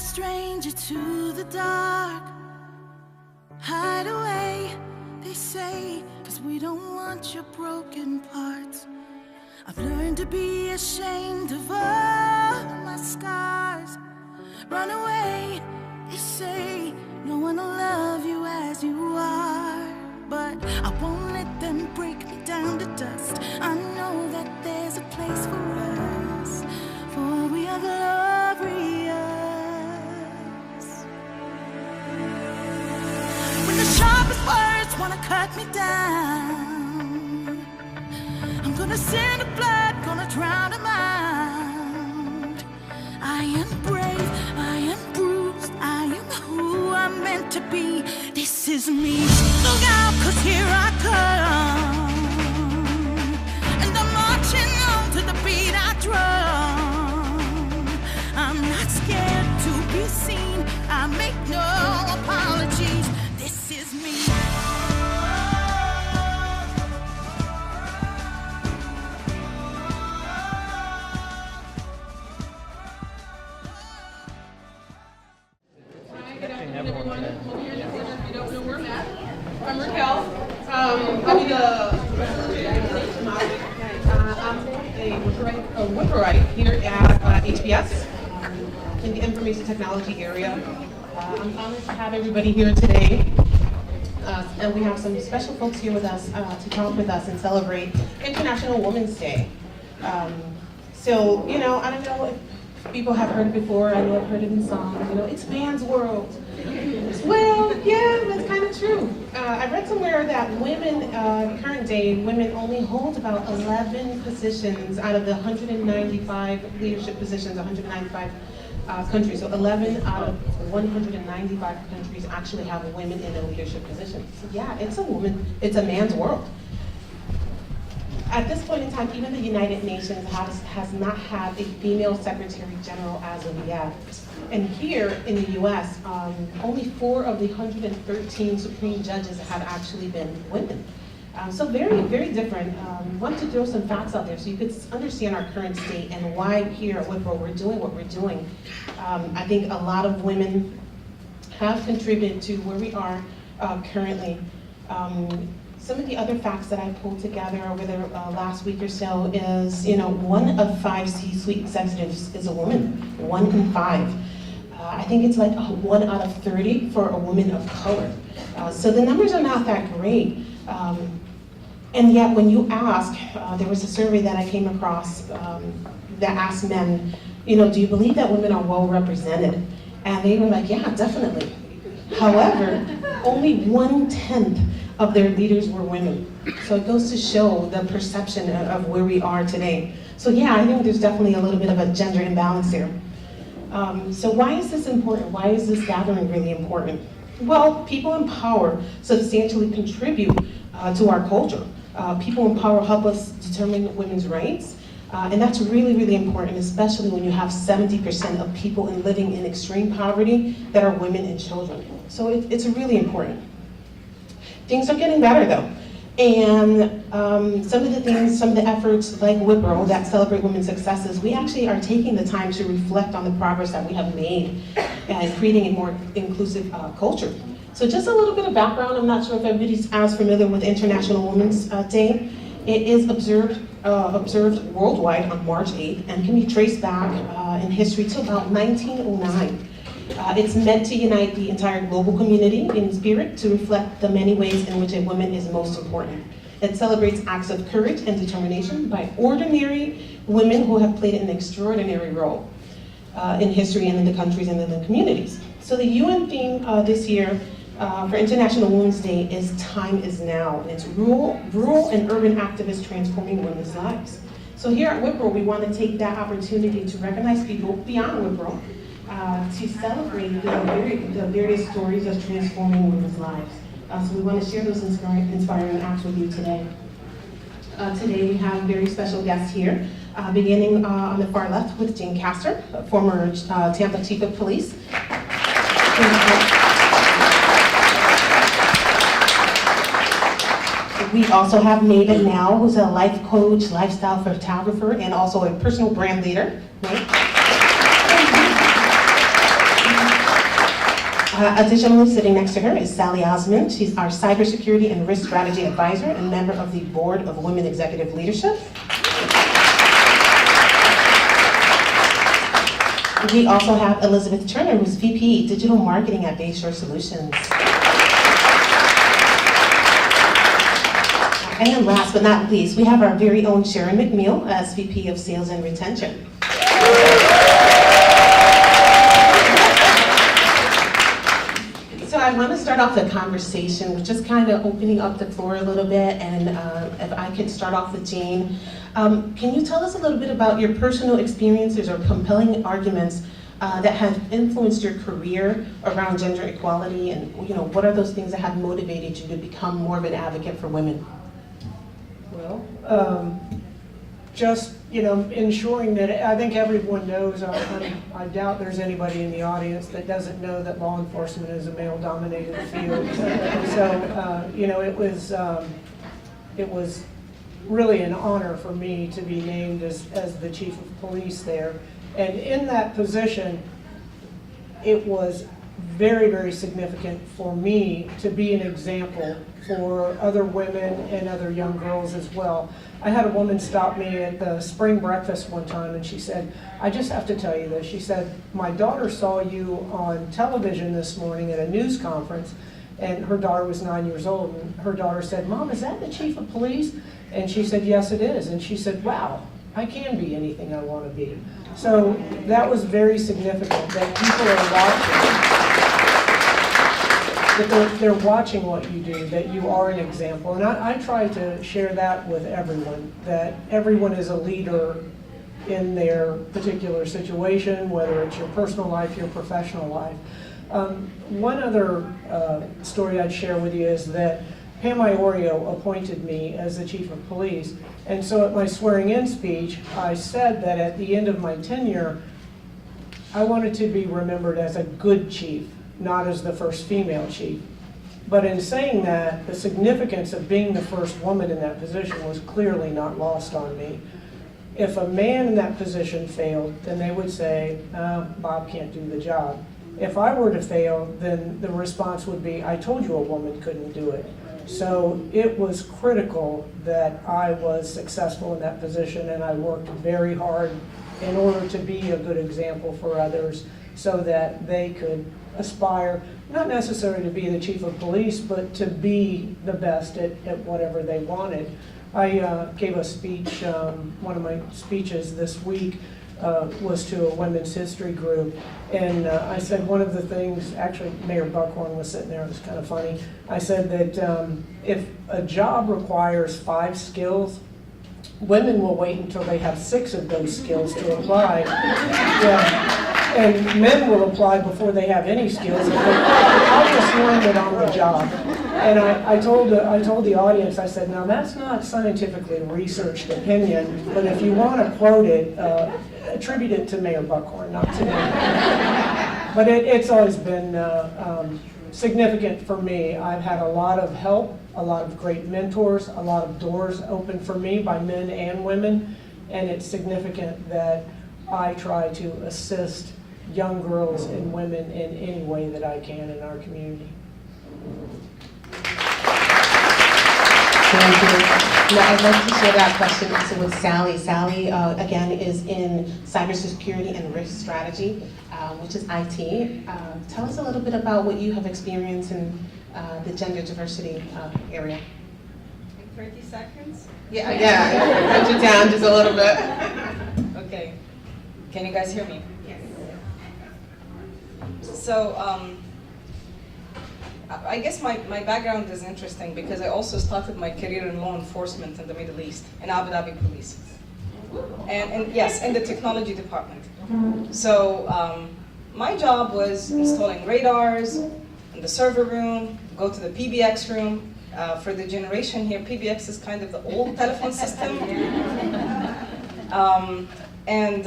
stranger to the dark. Hide away, they say, 'cause we don't want your broken parts. I've learned to be ashamed of all my scars. Run away, they say, no one will love you as you are. But I won't let them break me down to dust. I know that there's a place for us, for we are glorious. When the sharpest words wanna cut me down, I'm gonna send a flood, gonna drown them out. I am brave, I am bruised, I am who I'm meant to be. This is me. Look out, 'cause here I come, and I'm marching on to the beat I drum. I'm not scared to be seen, I make no apologies. This is me. I'm Raquel. I'll be I'm a Wiproite here at HBS in the information technology area. I'm honored to have everybody here today. And we have some special folks here with us to talk with us and celebrate International Women's Day. So, you know, I don't know if people have heard it before. I know I've heard it in songs. You know, it's man's world. Well, yeah, that's kind of true. I read somewhere that women, current day, women only hold about 11 positions out of the 195 leadership positions, 195 countries. So 11 out of 195 countries actually have women in a leadership position. So yeah, it's a man's world. At this point in time, even the United Nations has not had a female Secretary General as of yet. And here in the US, only 4 of the 113 Supreme Judges have actually been women. So very, very different. Want to throw some facts out there so you could understand our current state and why here at Wipro we're doing what we're doing. I think a lot of women have contributed to where we are currently. Some of the other facts that I pulled together over the last week or so is, you know, 1 of 5 C-suite executives is a woman, 1 in 5. I think it's like 1 out of 30 for a woman of color. So the numbers are not that great. And yet when you ask, there was a survey that I came across that asked men, you know, do you believe that women are well represented? And they were like, yeah, definitely. However, only 1/10 of their leaders were women. So it goes to show the perception of where we are today. So yeah, I think there's definitely a little bit of a gender imbalance there. So why is this important? Why is this gathering really important? Well, people in power substantially contribute to our culture. People in power help us determine women's rights. And that's really, really important, especially when you have 70% of people living in extreme poverty that are women and children. So it's really important. Things are getting better though. And some of the efforts like Wipro that celebrate women's successes, we actually are taking the time to reflect on the progress that we have made and creating a more inclusive culture. So just a little bit of background. I'm not sure if everybody's as familiar with International Women's Day. It is observed worldwide on March 8th and can be traced back in history to about 1909. It's meant to unite the entire global community in spirit to reflect the many ways in which a woman is most important. It celebrates acts of courage and determination by ordinary women who have played an extraordinary role in history and in the countries and in the communities. So the UN theme this year for International Women's Day is Time is Now, and it's rural and urban activists transforming women's lives. So here at Wipro, we want to take that opportunity to recognize people beyond Wipro, to celebrate the various stories of transforming women's lives. So we want to share those inspiring acts with you today. Today we have very special guests here, beginning on the far left with Jane Castor, former Tampa Chief of Police. We also have Maven Now, who's a life coach, lifestyle photographer, and also a personal brand leader. Right? Additionally, sitting next to her is Sally Osmond. She's our Cybersecurity and Risk Strategy Advisor and member of the Board of Women Executive Leadership. We also have Elizabeth Turner, who's VP Digital Marketing at Bayshore Solutions. And then last but not least, we have our very own Sharon McNeil as VP of Sales and Retention. So I want to start off the conversation with just kind of opening up the floor a little bit, and if I could start off with Jane. Can you tell us a little bit about your personal experiences or compelling arguments that have influenced your career around gender equality, and what are those things that have motivated you to become more of an advocate for women? Well, just ensuring that I think everyone knows. I doubt there's anybody in the audience that doesn't know that law enforcement is a male-dominated field. So it was really an honor for me to be named as the chief of police there, and in that position, it was very, very significant for me to be an example for other women and other young girls as well. I had a woman stop me at the spring breakfast one time, and she said, "I just have to tell you this." She said, "My daughter saw you on television this morning at a news conference," and her daughter was 9 years old, and her daughter said, "Mom, is that the chief of police?" And she said, "Yes, it is." And she said, "Wow, I can be anything I want to be." So that was very significant, that people are watching, that they're watching what you do, that you are an example. And I try to share that with everyone, that everyone is a leader in their particular situation, whether it's your personal life, your professional life. One other story I'd share with you is that Pam Iorio appointed me as the chief of police, and so at my swearing-in speech, I said that at the end of my tenure, I wanted to be remembered as a good chief, not as the first female chief. But in saying that, the significance of being the first woman in that position was clearly not lost on me. If a man in that position failed, then they would say, Bob can't do the job. If I were to fail, then the response would be, I told you a woman couldn't do it. So it was critical that I was successful in that position, and I worked very hard in order to be a good example for others so that they could aspire, not necessarily to be the chief of police, but to be the best at whatever they wanted. I gave a speech, one of my speeches this week was to a women's history group, and I said one of the things, actually Mayor Buckhorn was sitting there, it was kind of funny. I said that if a job requires 5 skills, women will wait until they have 6 of those skills to apply. Yeah. And men will apply before they have any skills. I'll just learn it on the job. And I told the audience, I said, now that's not scientifically researched opinion, but if you want to quote it, attribute it to Mayor Buckhorn, not to me. But it's always been significant for me. I've had a lot of help, a lot of great mentors, a lot of doors open for me by men and women, and it's significant that I try to assist young girls and women in any way that I can in our community. Thank you. Now I'd like to share that question also with Sally. Sally, again, is in cybersecurity and risk strategy, which is IT. Tell us a little bit about what you have experienced in the gender diversity area. Like 30 seconds? Yeah. Put you down just a little bit. Okay. Can you guys hear me? Yes. So, I guess my background is interesting because I also started my career in law enforcement in the Middle East, in Abu Dhabi Police. And yes, in the technology department. So, my job was installing radars in the server room, go to the PBX room. For the generation here, PBX is kind of the old telephone system. And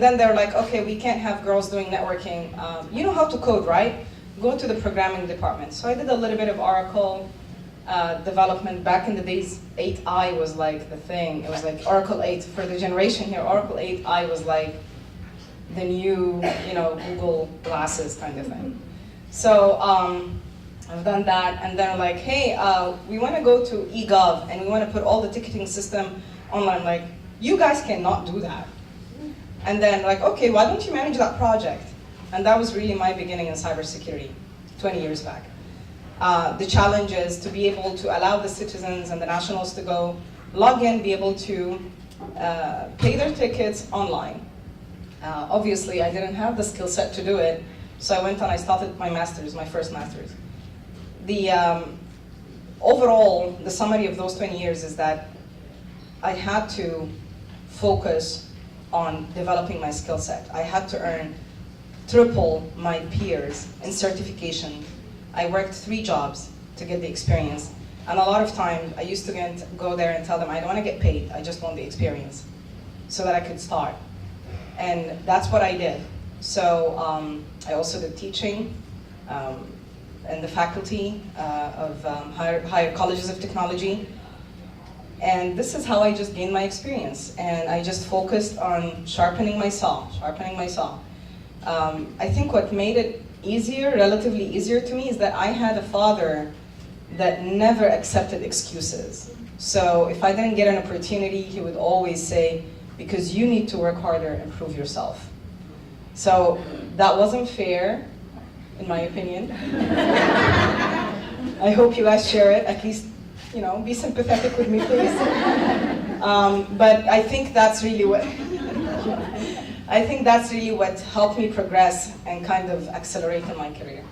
then they're like, okay, we can't have girls doing networking. You know how to code, right? Go to the programming department. So I did a little bit of Oracle development. Back in the days, 8i was like the thing. It was like Oracle 8 for the generation here. Oracle 8i was like the new, Google Glasses kind of thing. So I've done that, and then like, hey, we want to go to eGov, and we want to put all the ticketing system online. Like, you guys cannot do that. And then like, okay, why don't you manage that project? And that was really my beginning in cybersecurity, 20 years back. The challenge is to be able to allow the citizens and the nationals to go log in, be able to pay their tickets online. Obviously, I didn't have the skill set to do it, so I went and I started my master's, my first master's. The overall, the summary of those 20 years is that I had to focus on developing my skill set. I had to earn triple my peers in certification. I worked 3 jobs to get the experience. And a lot of times, I used to go there and tell them, I don't want to get paid, I just want the experience, so that I could start. And that's what I did. So I also did teaching in the faculty of higher colleges of technology. And this is how I just gained my experience. And I just focused on sharpening my saw. I think what made it easier, relatively easier to me, is that I had a father that never accepted excuses. So if I didn't get an opportunity, he would always say, because you need to work harder and prove yourself. So that wasn't fair, in my opinion. I hope you guys share it, at least, be sympathetic with me, please. But I think that's really what helped me progress and kind of accelerate in my career.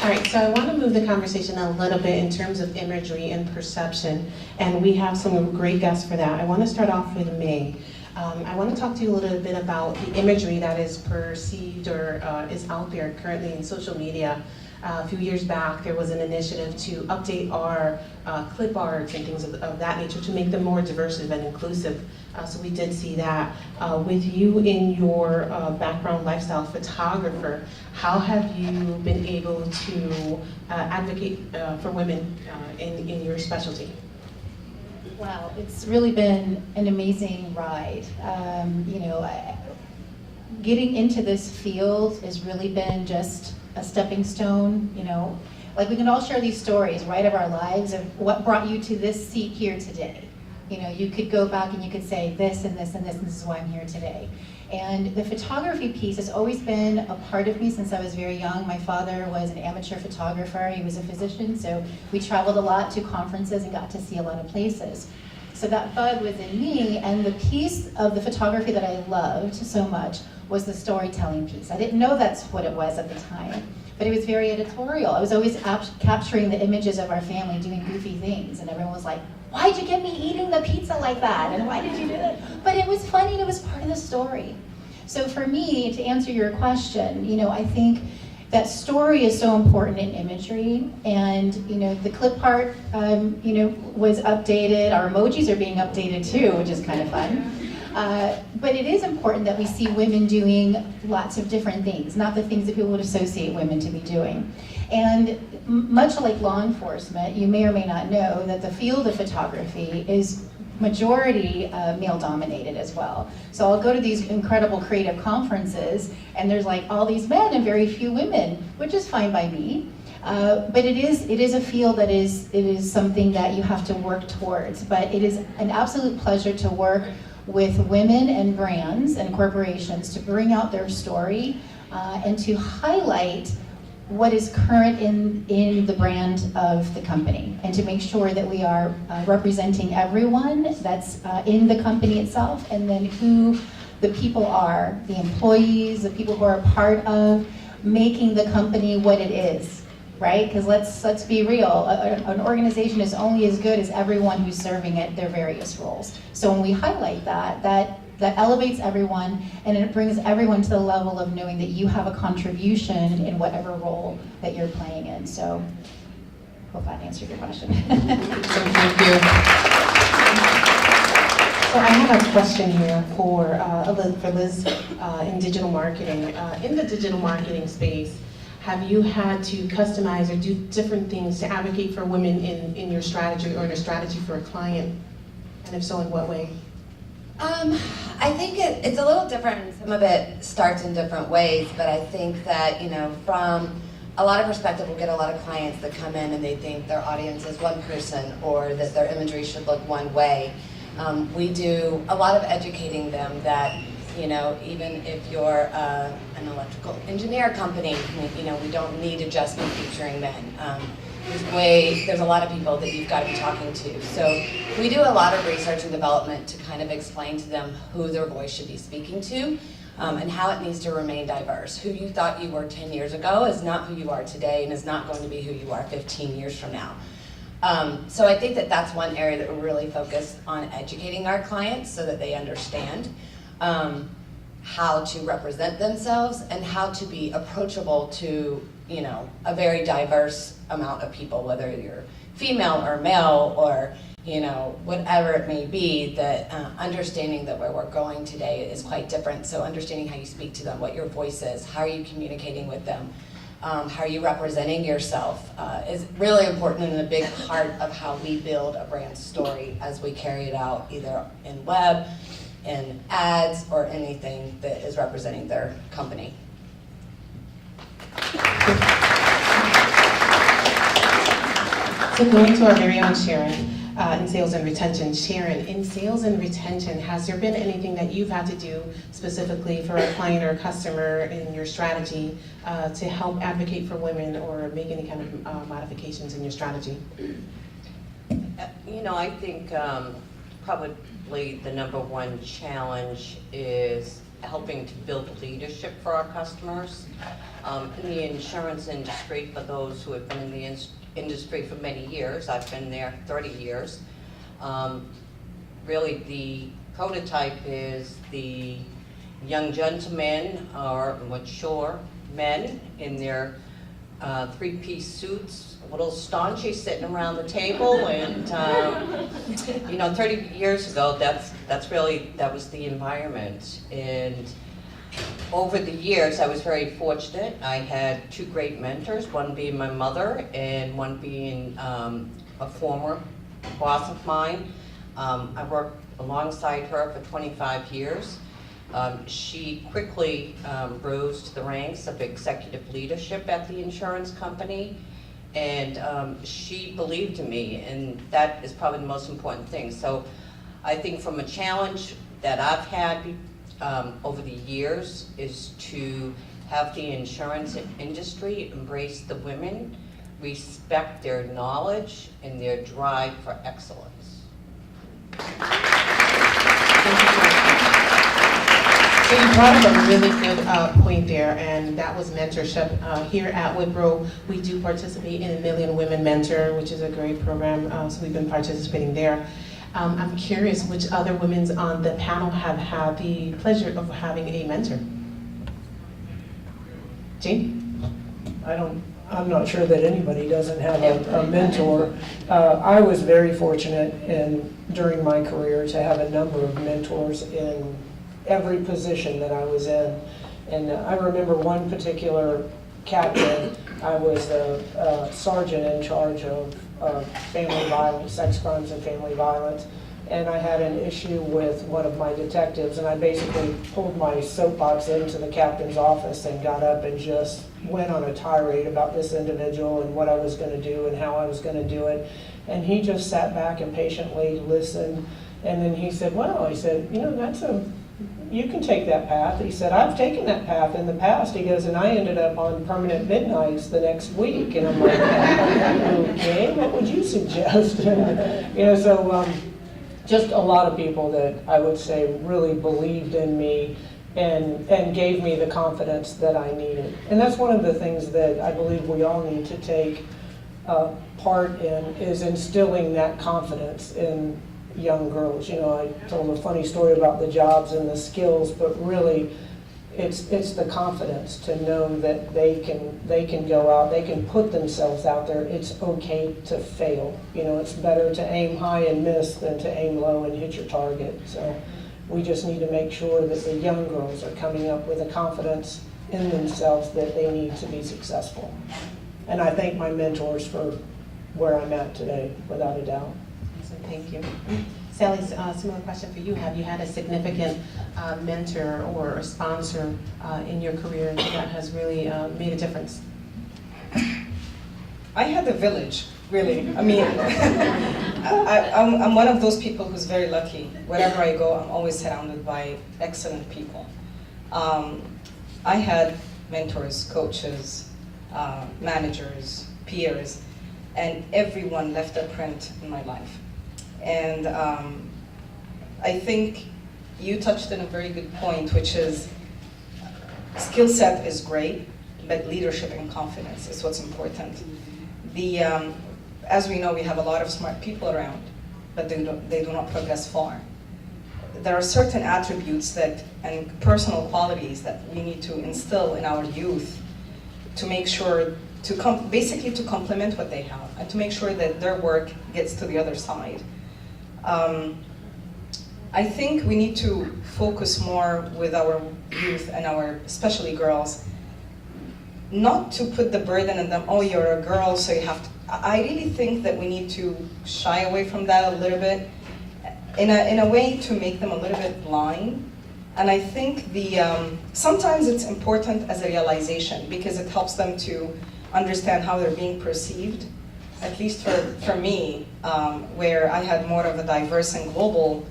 All right, so I want to move the conversation a little bit in terms of imagery and perception, and we have some great guests for that. I want to start off with May. I want to talk to you a little bit about the imagery that is perceived or is out there currently in social media. A few years back, there was an initiative to update our clip arts and things of that nature to make them more diverse and inclusive. So we did see that. With you in your background, lifestyle photographer, how have you been able to advocate for women in your specialty? Wow, it's really been an amazing ride. Getting into this field has really been just a stepping stone. Like we can all share these stories, right, of our lives of what brought you to this seat here today. You could go back and you could say this and this and this, and this is why I'm here today. And the photography piece has always been a part of me since I was very young. My father was an amateur photographer. He was a physician, so we traveled a lot to conferences and got to see a lot of places. So that bug was in me, and the piece of the photography that I loved so much was the storytelling piece. I didn't know that's what it was at the time, but it was very editorial. I was always capturing the images of our family doing goofy things, and everyone was like, why'd you get me eating the pizza like that? And why did you do that? But it was funny, and it was part of the story. So for me, to answer your question, I think that story is so important in imagery, and the clip art, was updated. Our emojis are being updated too, which is kind of fun. But it is important that we see women doing lots of different things, not the things that people would associate women to be doing. And much like law enforcement, you may or may not know that the field of photography is majority male-dominated as well. So I'll go to these incredible creative conferences, and there's like all these men and very few women, which is fine by me. But it is a field that is something that you have to work towards. But it is an absolute pleasure to work with women and brands and corporations to bring out their story and to highlight what is current in the brand of the company, and to make sure that we are representing everyone that's in the company itself, and then who the people are, the employees, the people who are a part of making the company what it is, right? Because let's be real, an organization is only as good as everyone who's serving it their various roles. So when we highlight that elevates everyone, and it brings everyone to the level of knowing that you have a contribution in whatever role that you're playing in. So, hope that answered your question. Thank you. So I have a question here for Liz in digital marketing. In the digital marketing space, have you had to customize or do different things to advocate for women in your strategy or in a strategy for a client? And if so, in what way? I think it's a little different. Some of it starts in different ways, but I think that, from a lot of perspective, we'll get a lot of clients that come in and they think their audience is one person or that their imagery should look one way. We do a lot of educating them that, even if you're an electrical engineer company, we don't need to just be featuring men. There's a lot of people that you've got to be talking to. So we do a lot of research and development to kind of explain to them who their voice should be speaking to, and how it needs to remain diverse. Who you thought you were 10 years ago is not who you are today and is not going to be who you are 15 years from now. So I think that that's one area that we're really focused on educating our clients so that they understand how to represent themselves and how to be approachable to a very diverse amount of people, whether you're female or male or whatever it may be, that understanding that where we're going today is quite different. So understanding how you speak to them, what your voice is, how are you communicating with them, how are you representing yourself is really important and a big part of how we build a brand story as we carry it out either in web, in ads, or anything that is representing their company. So going to our very own Sharon in sales and retention. Sharon, in sales and retention, has there been anything that you've had to do specifically for a client or a customer in your strategy to help advocate for women or make any kind of modifications in your strategy? I think probably the number one challenge is helping to build leadership for our customers. In the insurance industry, for those who have been in the industry for many years, I've been there 30 years, really the prototype is the young gentlemen or mature men in their three-piece suits, a little staunchy, sitting around the table, and 30 years ago, that was the environment. And over the years, I was very fortunate. I had two great mentors, one being my mother and one being a former boss of mine. I worked alongside her for 25 years. She quickly rose to the ranks of executive leadership at the insurance company, and she believed in me, and that is probably the most important thing. So I think from a challenge that I've had over the years is to have the insurance industry embrace the women, respect their knowledge and their drive for excellence. So you brought up a really good point there, and that was mentorship. Here at Wipro, we do participate in a Million Women Mentor, which is a great program, so we've been participating there. I'm curious which other women on the panel have had the pleasure of having a mentor? Jane? I'm not sure that anybody doesn't have a mentor. I was very fortunate during my career to have a number of mentors in every position that I was in. And I remember one particular captain. I was a sergeant in charge of family violence, sex crimes and family violence. And I had an issue with one of my detectives, and I basically pulled my soapbox into the captain's office and got up and just went on a tirade about this individual and what I was going to do and how I was going to do it. And he just sat back and patiently listened. And then he said, well, he said, you can take that path. He said, I've taken that path in the past. He goes, and I ended up on permanent midnights the next week. And I'm like, okay, what would you suggest? Just a lot of people that I would say really believed in me and gave me the confidence that I needed. And that's one of the things that I believe we all need to take part in, is instilling that confidence in young girls. I told a funny story about the jobs and the skills, but really it's the confidence to know that they can go out, they can put themselves out there. It's okay to fail. It's better to aim high and miss than to aim low and hit your target. So we just need to make sure that the young girls are coming up with a confidence in themselves that they need to be successful. And I thank my mentors for where I'm at today, without a doubt. So thank you. Sally, similar question for you. Have you had a significant mentor or a sponsor in your career that has really made a difference? I had a village, really. I mean, I'm one of those people who's very lucky. Wherever I go, I'm always surrounded by excellent people. I had mentors, coaches, managers, peers, and everyone left a print in my life. And I think you touched on a very good point, which is skill set is great, but leadership and confidence is what's important. As we know, we have a lot of smart people around, but they do not progress far. There are certain attributes and personal qualities that we need to instill in our youth to make sure basically to complement what they have and to make sure that their work gets to the other side. I think we need to focus more with our youth and especially girls, not to put the burden on them, oh, you're a girl, so you have to. I really think that we need to shy away from that a little bit, in a way to make them a little bit blind. And I think sometimes it's important as a realization because it helps them to understand how they're being perceived, at least for me, where I had more of a diverse and global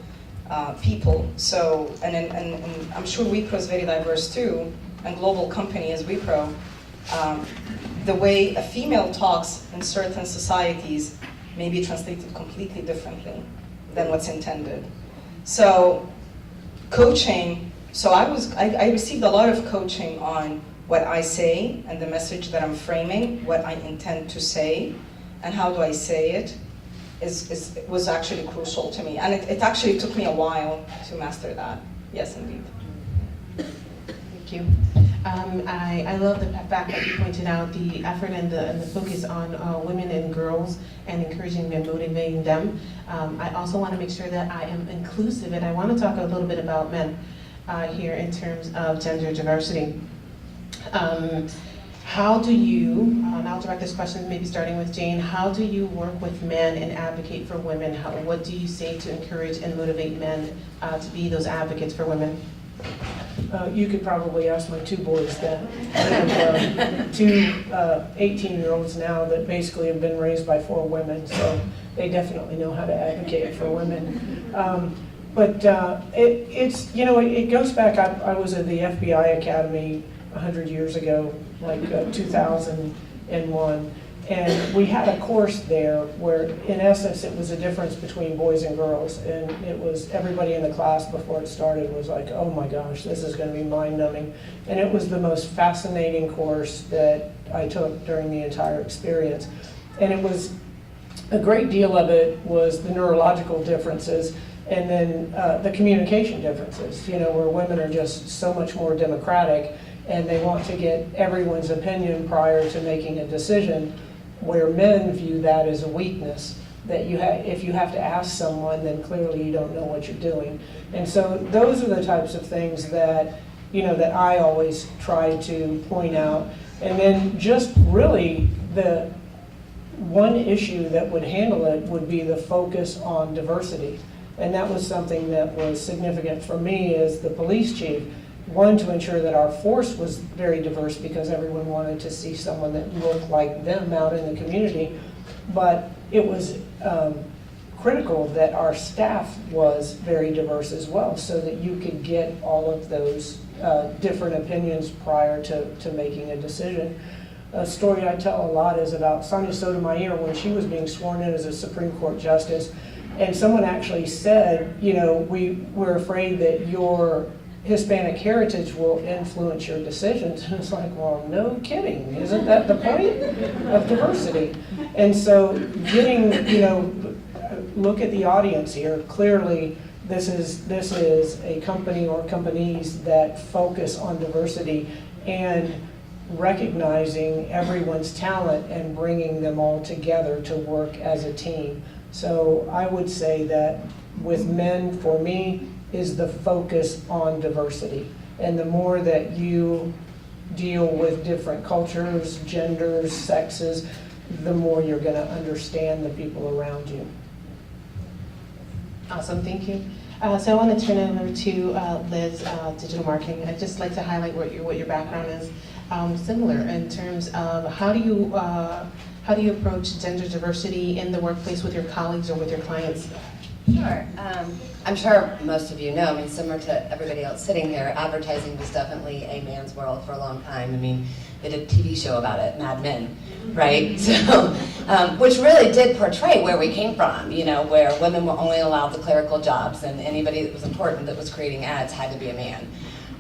people. So, and I'm sure Wipro is very diverse too, and global company as Wipro. The way a female talks in certain societies may be translated completely differently than what's intended. So coaching, I received a lot of coaching on what I say and the message that I'm framing, what I intend to say, and how do I say it, was actually crucial to me. And it actually took me a while to master that. Yes, indeed. Thank you. I love the fact that you pointed out the effort and the focus on women and girls and encouraging and motivating them. I also want to make sure that I am inclusive, and I want to talk a little bit about men here in terms of gender diversity. How do you, and I'll direct this question maybe starting with Jane, how do you work with men and advocate for women? What do you say to encourage and motivate men to be those advocates for women? You could probably ask my two boys that. I have two 18-year-olds now that basically have been raised by 4 women, so they definitely know how to advocate for women. But it's, it goes back, I was at the FBI Academy 100 years ago, like 2001. And we had a course there where, in essence, it was a difference between boys and girls. And it was, everybody in the class before it started was like, oh my gosh, this is going to be mind-numbing. And it was the most fascinating course that I took during the entire experience. And it was, a great deal of it was the neurological differences and then the communication differences, where women are just so much more democratic and they want to get everyone's opinion prior to making a decision, where men view that as a weakness, that if you have to ask someone, then clearly you don't know what you're doing. And so those are the types of things that, that I always try to point out. And then just really the one issue that would handle it would be the focus on diversity. And that was something that was significant for me as the police chief. One, to ensure that our force was very diverse because everyone wanted to see someone that looked like them out in the community. But it was critical that our staff was very diverse as well, so that you could get all of those different opinions prior to making a decision. A story I tell a lot is about Sonia Sotomayor when she was being sworn in as a Supreme Court justice. And someone actually said, we're afraid that your Hispanic heritage will influence your decisions. And it's like, well, no kidding. Isn't that the point of diversity? And so getting, look at the audience here. Clearly, this is a company or companies that focus on diversity and recognizing everyone's talent and bringing them all together to work as a team. So I would say that with men, for me, is the focus on diversity. And the more that you deal with different cultures, genders, sexes, the more you're going to understand the people around you. Awesome, thank you. So I want to turn it over to Liz, digital marketing. I'd just like to highlight what your background is. Similar in terms of how do you approach gender diversity in the workplace with your colleagues or with your clients? Sure. I'm sure most of you know, I mean, similar to everybody else sitting here, advertising was definitely a man's world for a long time. I mean, they did a TV show about it, Mad Men, right? So, which really did portray where we came from, you know, where women were only allowed the clerical jobs and anybody that was important that was creating ads had to be a man.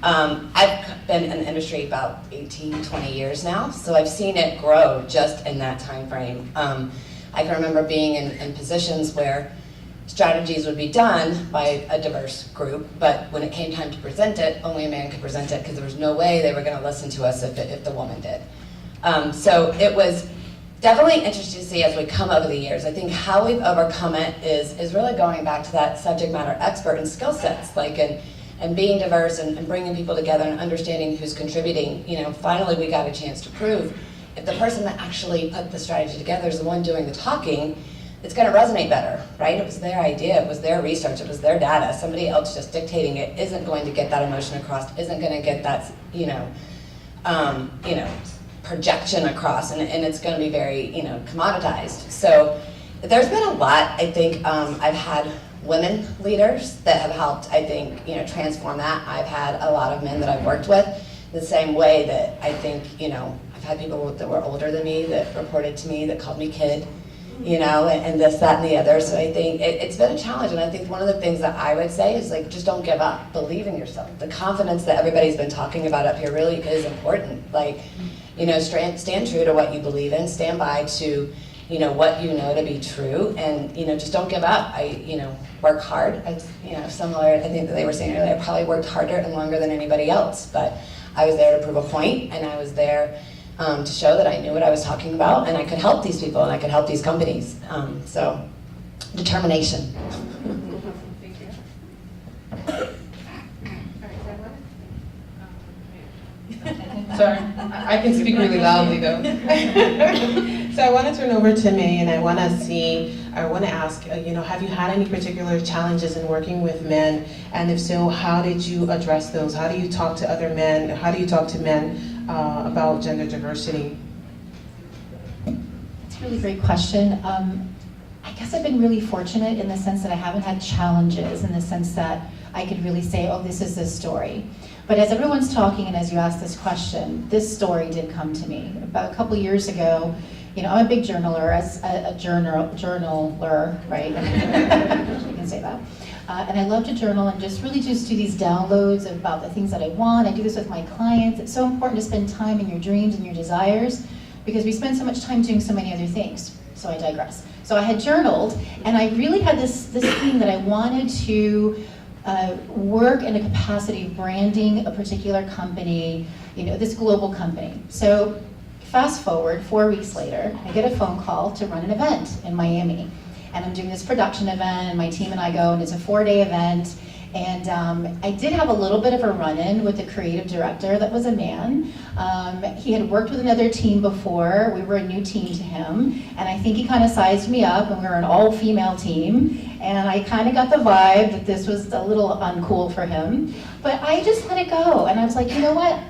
I've been in the industry about 18, 20 years now, so I've seen it grow just in that time frame. I can remember being in positions where strategies would be done by a diverse group, but when it came time to present it, only a man could present it because there was no way they were going to listen to us if the woman did. So it was definitely interesting to see as we come over the years. I think how we've overcome it is really going back to that subject matter expert and skill sets, like and being diverse and bringing people together and understanding who's contributing. You know, finally we got a chance to prove if the person that actually put the strategy together is the one doing the talking, it's going to resonate better, right? It was their idea, it was their research, it was their data. Somebody else just dictating it isn't going to get that emotion across, isn't going to get that, projection across, and it's going to be very, commoditized. So there's been a lot. I think I've had women leaders that have helped, I think, transform that. I've had a lot of men that I've worked with the same way that I think, I've had people that were older than me that reported to me, that called me kid, and this, that, and the other. So I think it's been a challenge, and I think one of the things that I would say is, like, just don't give up. Believe in yourself. The confidence that everybody's been talking about up here really is important. Like, stand true to what you believe in, stand by to, what you know to be true, and, just don't give up. Work hard. Similar, I think that they were saying earlier, I probably worked harder and longer than anybody else, but I was there to prove a point, and I was there to show that I knew what I was talking about, and I could help these people, and I could help these companies. So, determination. Thank you. Sorry, I can speak really loudly though. So I want to turn over to May, and I want to ask, have you had any particular challenges in working with men? And if so, how did you address those? How do you talk to other men? How do you talk to men about gender diversity? It's a really great question. I guess I've been really fortunate in the sense that I haven't had challenges, in the sense that I could really say, oh, this is the story. But as everyone's talking and as you ask this question, this story did come to me. About a couple years ago, I'm a big journaler, journaler, right? You can say that. And I love to journal and just do these downloads about the things that I want. I do this with my clients. It's so important to spend time in your dreams and your desires, because we spend so much time doing so many other things. So I digress. So I had journaled, and I really had this thing that I wanted to work in a capacity of branding a particular company, this global company. So fast forward 4 weeks later, I get a phone call to run an event in Miami. And I'm doing this production event, and my team and I go, and it's a 4-day event. And I did have a little bit of a run-in with the creative director that was a man. He had worked with another team before. We were a new team to him. And I think he kind of sized me up, and we were an all-female team. And I kind of got the vibe that this was a little uncool for him. But I just let it go. And I was like, you know what?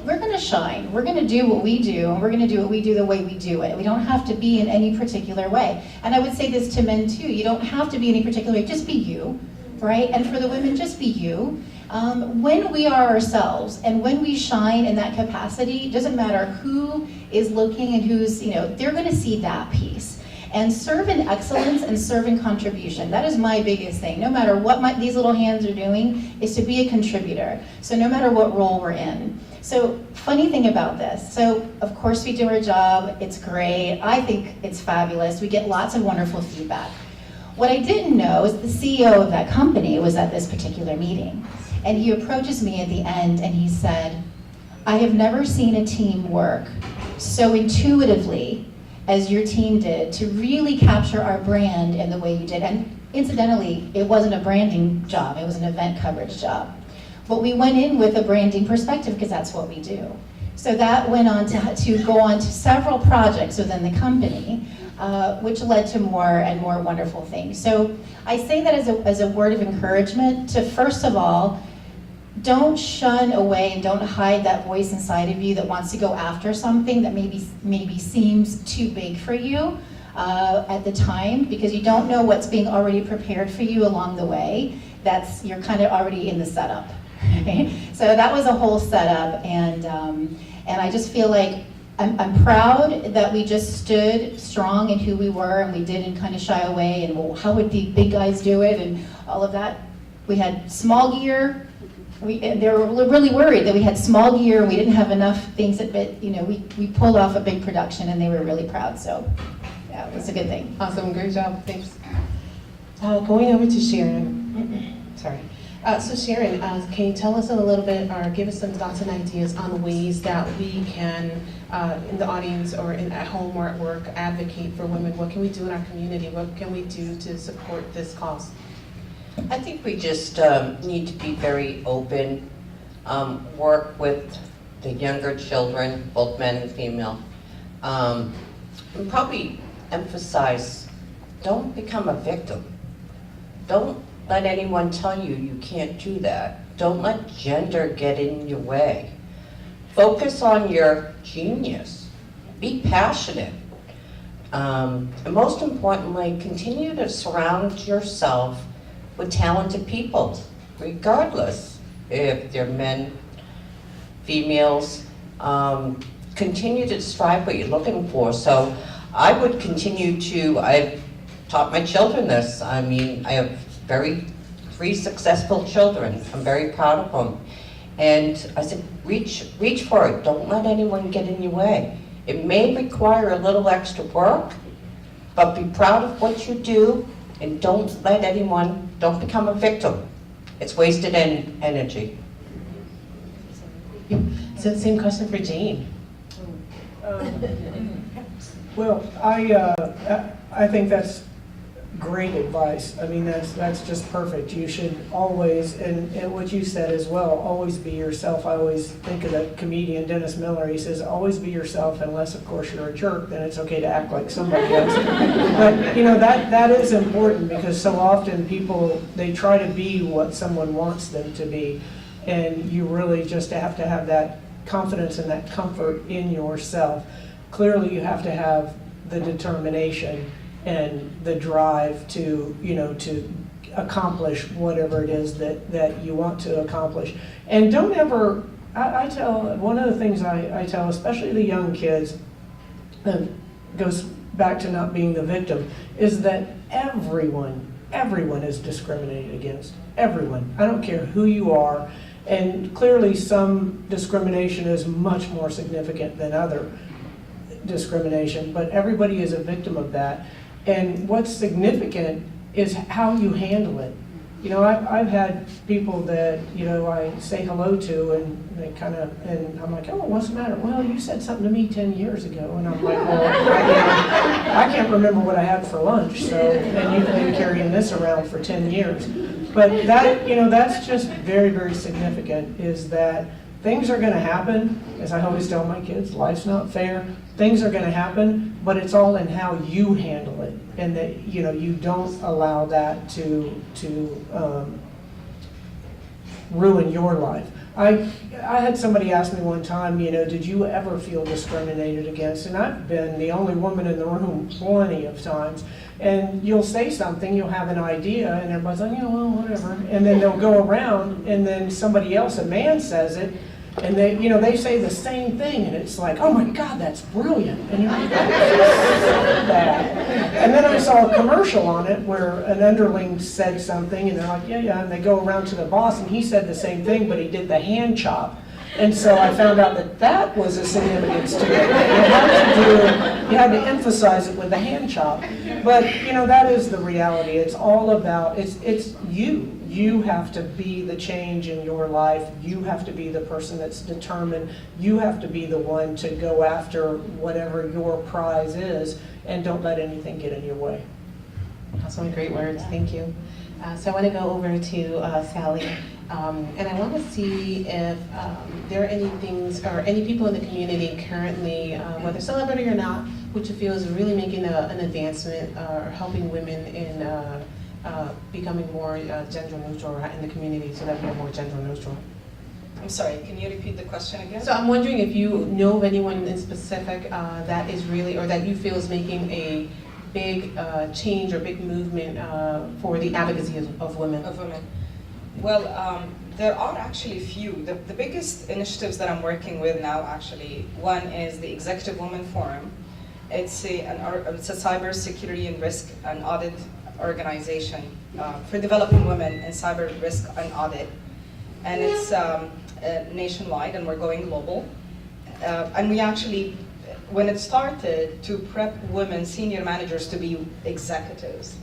We're going to shine. We're going to do what we do, and we're going to do what we do the way we do it. We don't have to be in any particular way. And I would say this to men too. You don't have to be in any particular way. Just be you. Right? And for the women, just be you. When we are ourselves and when we shine in that capacity, it doesn't matter who is looking and who's, they're going to see that piece. And serve in excellence and serve in contribution. That is my biggest thing. No matter what these little hands are doing, is to be a contributor. So no matter what role we're in. So funny thing about this. So of course we do our job. It's great. I think it's fabulous. We get lots of wonderful feedback. What I didn't know is the CEO of that company was at this particular meeting. And he approaches me at the end and he said, I have never seen a team work so intuitively as your team did to really capture our brand in the way you did. And incidentally, it wasn't a branding job, it was an event coverage job. But we went in with a branding perspective because that's what we do. So that went on to go on to several projects within the company, which led to more and more wonderful things. So I say that as a word of encouragement to, first of all, don't shun away and don't hide that voice inside of you that wants to go after something that maybe seems too big for you at the time, because you don't know what's being already prepared for you along the way. You're kind of already in the setup. Right? So that was a whole setup, and I just feel like I'm proud that we just stood strong in who we were, and we didn't kind of shy away and, well, how would the big guys do it and all of that. We had small gear. They were really worried that we had small gear and we didn't have enough things that, we pulled off a big production, and they were really proud. So yeah, it was a good thing. Awesome, great job, thanks. Going over to Sharon. Sorry. So Sharon, can you tell us a little bit, or give us some thoughts and ideas on ways that we can, in the audience or at home or at work, advocate for women? What can we do in our community? What can we do to support this cause? I think we just need to be very open, work with the younger children, both men and female, and probably emphasize, don't become a victim. Don't let anyone tell you you can't do that. Don't let gender get in your way. Focus on your genius. Be passionate. And most importantly, continue to surround yourself with talented people, regardless if they're men, females. Continue to strive what you're looking for. So I would continue to, I've taught my children this. I mean, I have three successful children. I'm very proud of them. And I said, reach for it. Don't let anyone get in your way. It may require a little extra work, but be proud of what you do, and don't become a victim. It's wasted energy. So same question for Jane. Well, I think that's great advice. I mean, that's just perfect. You should always, and what you said as well, always be yourself. I always think of the comedian Dennis Miller. He says, always be yourself, unless of course you're a jerk, then it's okay to act like somebody else. But that is important, because so often people, they try to be what someone wants them to be, and you really just have to have that confidence and that comfort in yourself. Clearly you have to have the determination and the drive to accomplish whatever it is that you want to accomplish. And don't ever, I tell, one of the things I tell, especially the young kids, goes back to not being the victim, is that everyone is discriminated against. Everyone. I don't care who you are. And clearly some discrimination is much more significant than other discrimination, but everybody is a victim of that. And what's significant is how you handle it. I've had people that, I say hello to, and they and I'm like, oh, what's the matter? Well, you said something to me 10 years ago. And I'm like, well, I can't remember what I had for lunch, and you've been carrying this around for 10 years. But that, that's just very, very significant, is that things are going to happen. As I always tell my kids, life's not fair. Things are going to happen, but it's all in how you handle it, and that you don't allow that to ruin your life. I had somebody ask me one time, did you ever feel discriminated against? And I've been the only woman in the room plenty of times. And you'll say something, you'll have an idea, and everybody's like, well, whatever. And then they'll go around, and then somebody else, a man, says it, and they say the same thing, and it's like, oh my God, that's brilliant. And you're like, that. And then I saw a commercial on it where an underling said something, and they're like, yeah, and they go around to the boss, and he said the same thing, but he did the hand chop. And so I found out that was a significance to it. You had to emphasize it with the hand chop. But that is the reality. It's all about, it's you. You have to be the change in your life. You have to be the person that's determined. You have to be the one to go after whatever your prize is, and don't let anything get in your way. Awesome, great words, thank you. So I want to go over to Sally. And I want to see if there are any things or any people in the community currently, whether celebrity or not, which you feel is really making an advancement or helping women in becoming more gender neutral in the community so that we are more gender neutral. I'm sorry, can you repeat the question again? So I'm wondering if you know of anyone in specific that is really, or that you feel is making a big change or big movement for the advocacy of women. Of women. Well, there are actually a few. The biggest initiatives that I'm working with now, actually, one is the Executive Women Forum. It's a cyber security and risk and audit organization for developing women in cyber risk and audit. And it's nationwide, and we're going global. And we actually, when it started, to prep women, senior managers, to be executives.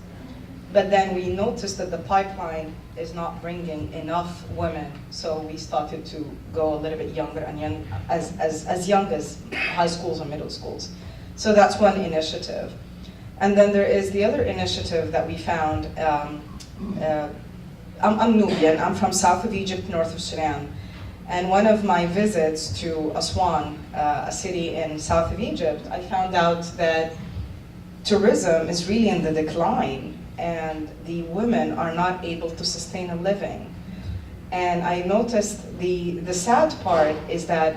But then we noticed that the pipeline is not bringing enough women, so we started to go a little bit younger and as young as high schools or middle schools. So that's one initiative. And then there is the other initiative that we found. I'm Nubian, I'm from south of Egypt, north of Sudan. And one of my visits to Aswan, a city in south of Egypt, I found out that tourism is really in the decline, and the women are not able to sustain a living. And I noticed the sad part is that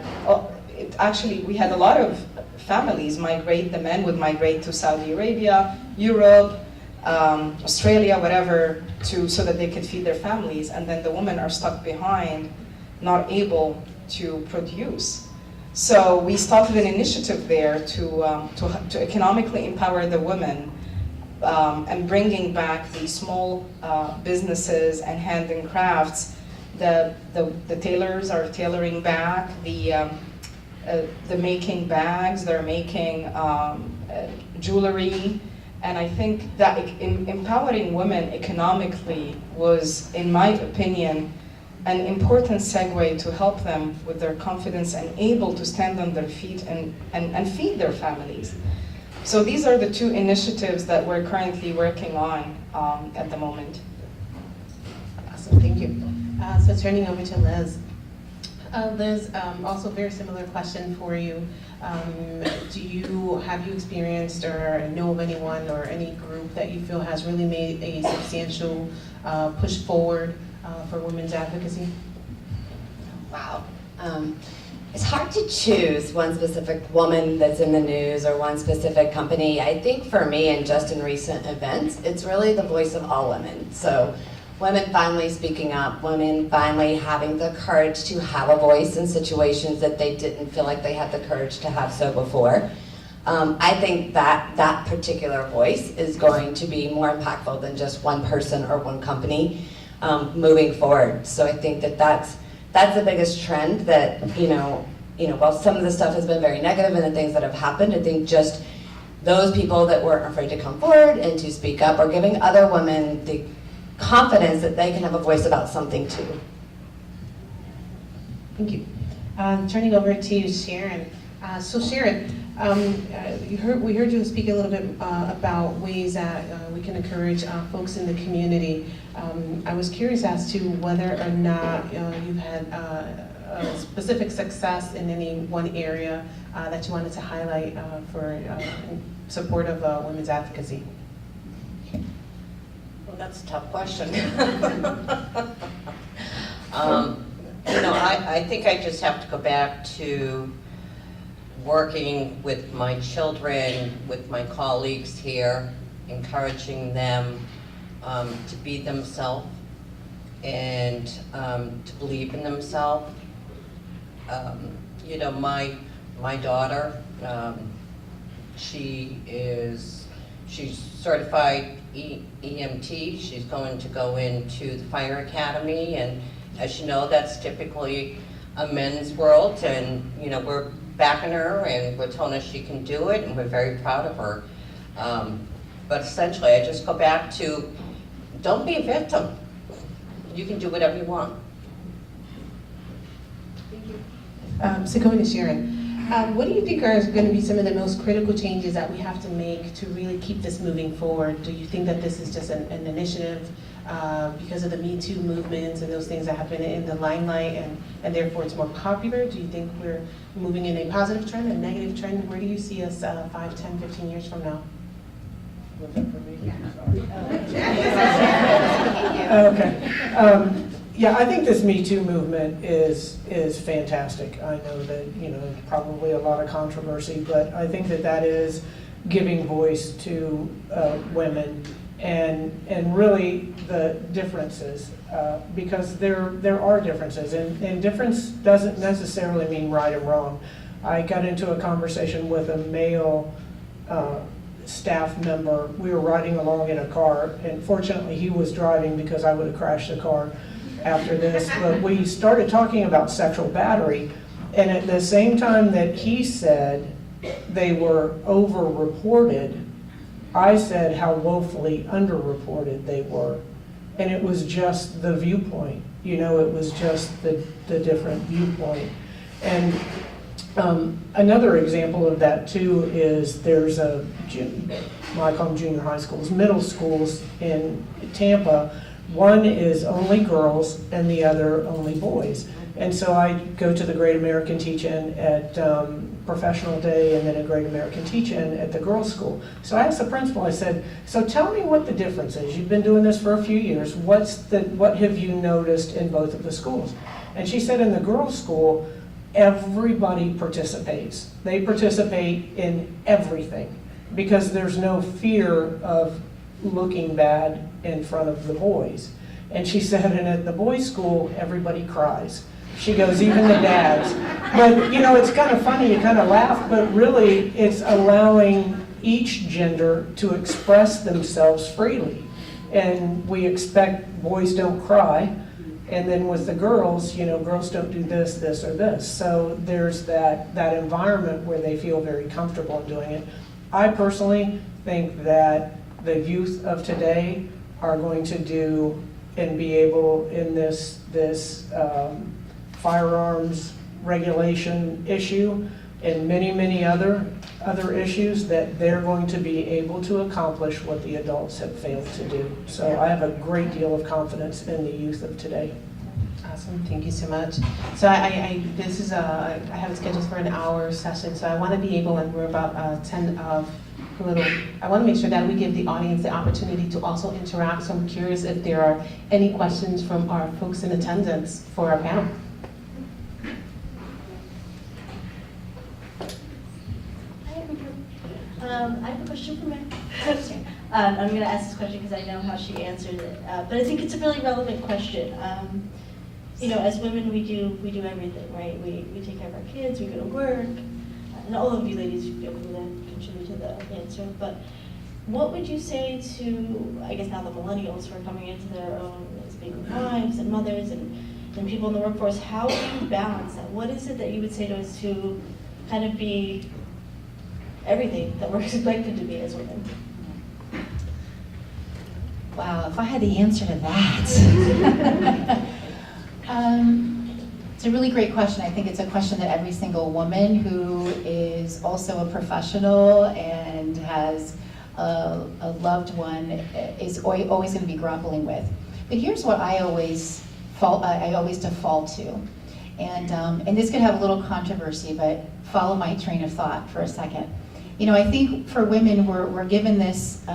actually we had a lot of families migrate, the men would migrate to Saudi Arabia, Europe, Australia, whatever, so that they could feed their families, and then the women are stuck behind, not able to produce. So we started an initiative there to economically empower the women and bringing back the small businesses and hand and crafts. The tailors are tailoring back, the making bags, they're making jewelry. And I think that empowering women economically was, in my opinion, an important segue to help them with their confidence and able to stand on their feet and feed their families. So these are the two initiatives that we're currently working on at the moment. Awesome, thank you. So turning over to Liz. Liz, also very similar question for you. Have you experienced or know of anyone or any group that you feel has really made a substantial push forward for women's advocacy? Wow. It's hard to choose one specific woman that's in the news or one specific company. I think for me, and just in recent events, it's really the voice of all women. So women finally speaking up, women finally having the courage to have a voice in situations that they didn't feel like they had the courage to have so before. I think that particular voice is going to be more impactful than just one person or one company moving forward. So I think that's the biggest trend that, while some of the stuff has been very negative and the things that have happened, I think just those people that weren't afraid to come forward and to speak up are giving other women the confidence that they can have a voice about something too. Thank you. Turning over to Sharon. So Sharon, we heard you speak a little bit about ways that we can encourage folks in the community. I was curious as to whether or not you've had specific success in any one area that you wanted to highlight for support of women's advocacy. Well, that's a tough question. I think I just have to go back to working with my children, with my colleagues here, encouraging them to be themselves and to believe in themselves. My daughter, she's certified EMT. She's going to go into the fire academy, and as you know, that's typically a men's world, and we're backing her and we're telling her she can do it, and we're very proud of her. But essentially, I just go back to, don't be a victim. You can do whatever you want. So going to Sharon, what do you think are going to be some of the most critical changes that we have to make to really keep this moving forward? Do you think that this is just an initiative because of the Me Too movements and those things that have been in the limelight, and therefore it's more popular? Do you think we're moving in a positive trend, a negative trend? Where do you see us 5, 10, 15 years from now? Was that for me? Okay. Yeah, I think this Me Too movement is fantastic. I know that, probably a lot of controversy, but I think that is giving voice to women and really the differences, because there are differences, and difference doesn't necessarily mean right and wrong. I got into a conversation with a male staff member. We were riding along in a car, and fortunately he was driving because I would have crashed the car after this, but we started talking about sexual battery, and at the same time that he said they were over-reported, I said how woefully underreported they were. And it was just the viewpoint, it was just the different viewpoint. And another example of that too is there's I call them junior high schools, middle schools in Tampa. One is only girls and the other only boys. And so I go to the Great American Teach-In at Professional Day and then a Great American Teach-In at the girls' school. So I asked the principal, I said, so tell me what the difference is. You've been doing this for a few years. What have you noticed in both of the schools? And she said in the girls' school, everybody participates. They participate in everything because there's no fear of looking bad in front of the boys. And she said, and at the boys' school, everybody cries. She goes, even the dads. But, it's kind of funny, you kind of laugh, but really it's allowing each gender to express themselves freely. And we expect boys don't cry. And then with the girls, girls don't do this, this, or this. So there's that environment where they feel very comfortable in doing it. I personally think that the youth of today are going to do and be able in this firearms regulation issue and many other issues, that they're going to be able to accomplish what the adults have failed to do. So I have a great deal of confidence in the youth of today. Awesome, thank you so much. So I have it scheduled for an hour session, so I want to be able, and we're about 10 of I want to make sure that we give the audience the opportunity to also interact. So I'm curious if there are any questions from our folks in attendance for our panel. I have a question for Meg. I'm going to ask this question because I know how she answered it, but I think it's a really relevant question. As women, we do everything, right? We take care of our kids, we go to work, and all of you ladies should be able to contribute to the answer. But what would you say to, I guess now the millennials who are coming into their own as being wives and mothers and people in the workforce? How do you balance that? What is it that you would say to us to kind of be everything that we're expected to be as women? Wow, if I had the answer to that. It's a really great question. I think it's a question that every single woman who is also a professional and has a loved one is always going to be grappling with. But here's what I always default to. And this could have a little controversy, but follow my train of thought for a second. I think for women, we're given this,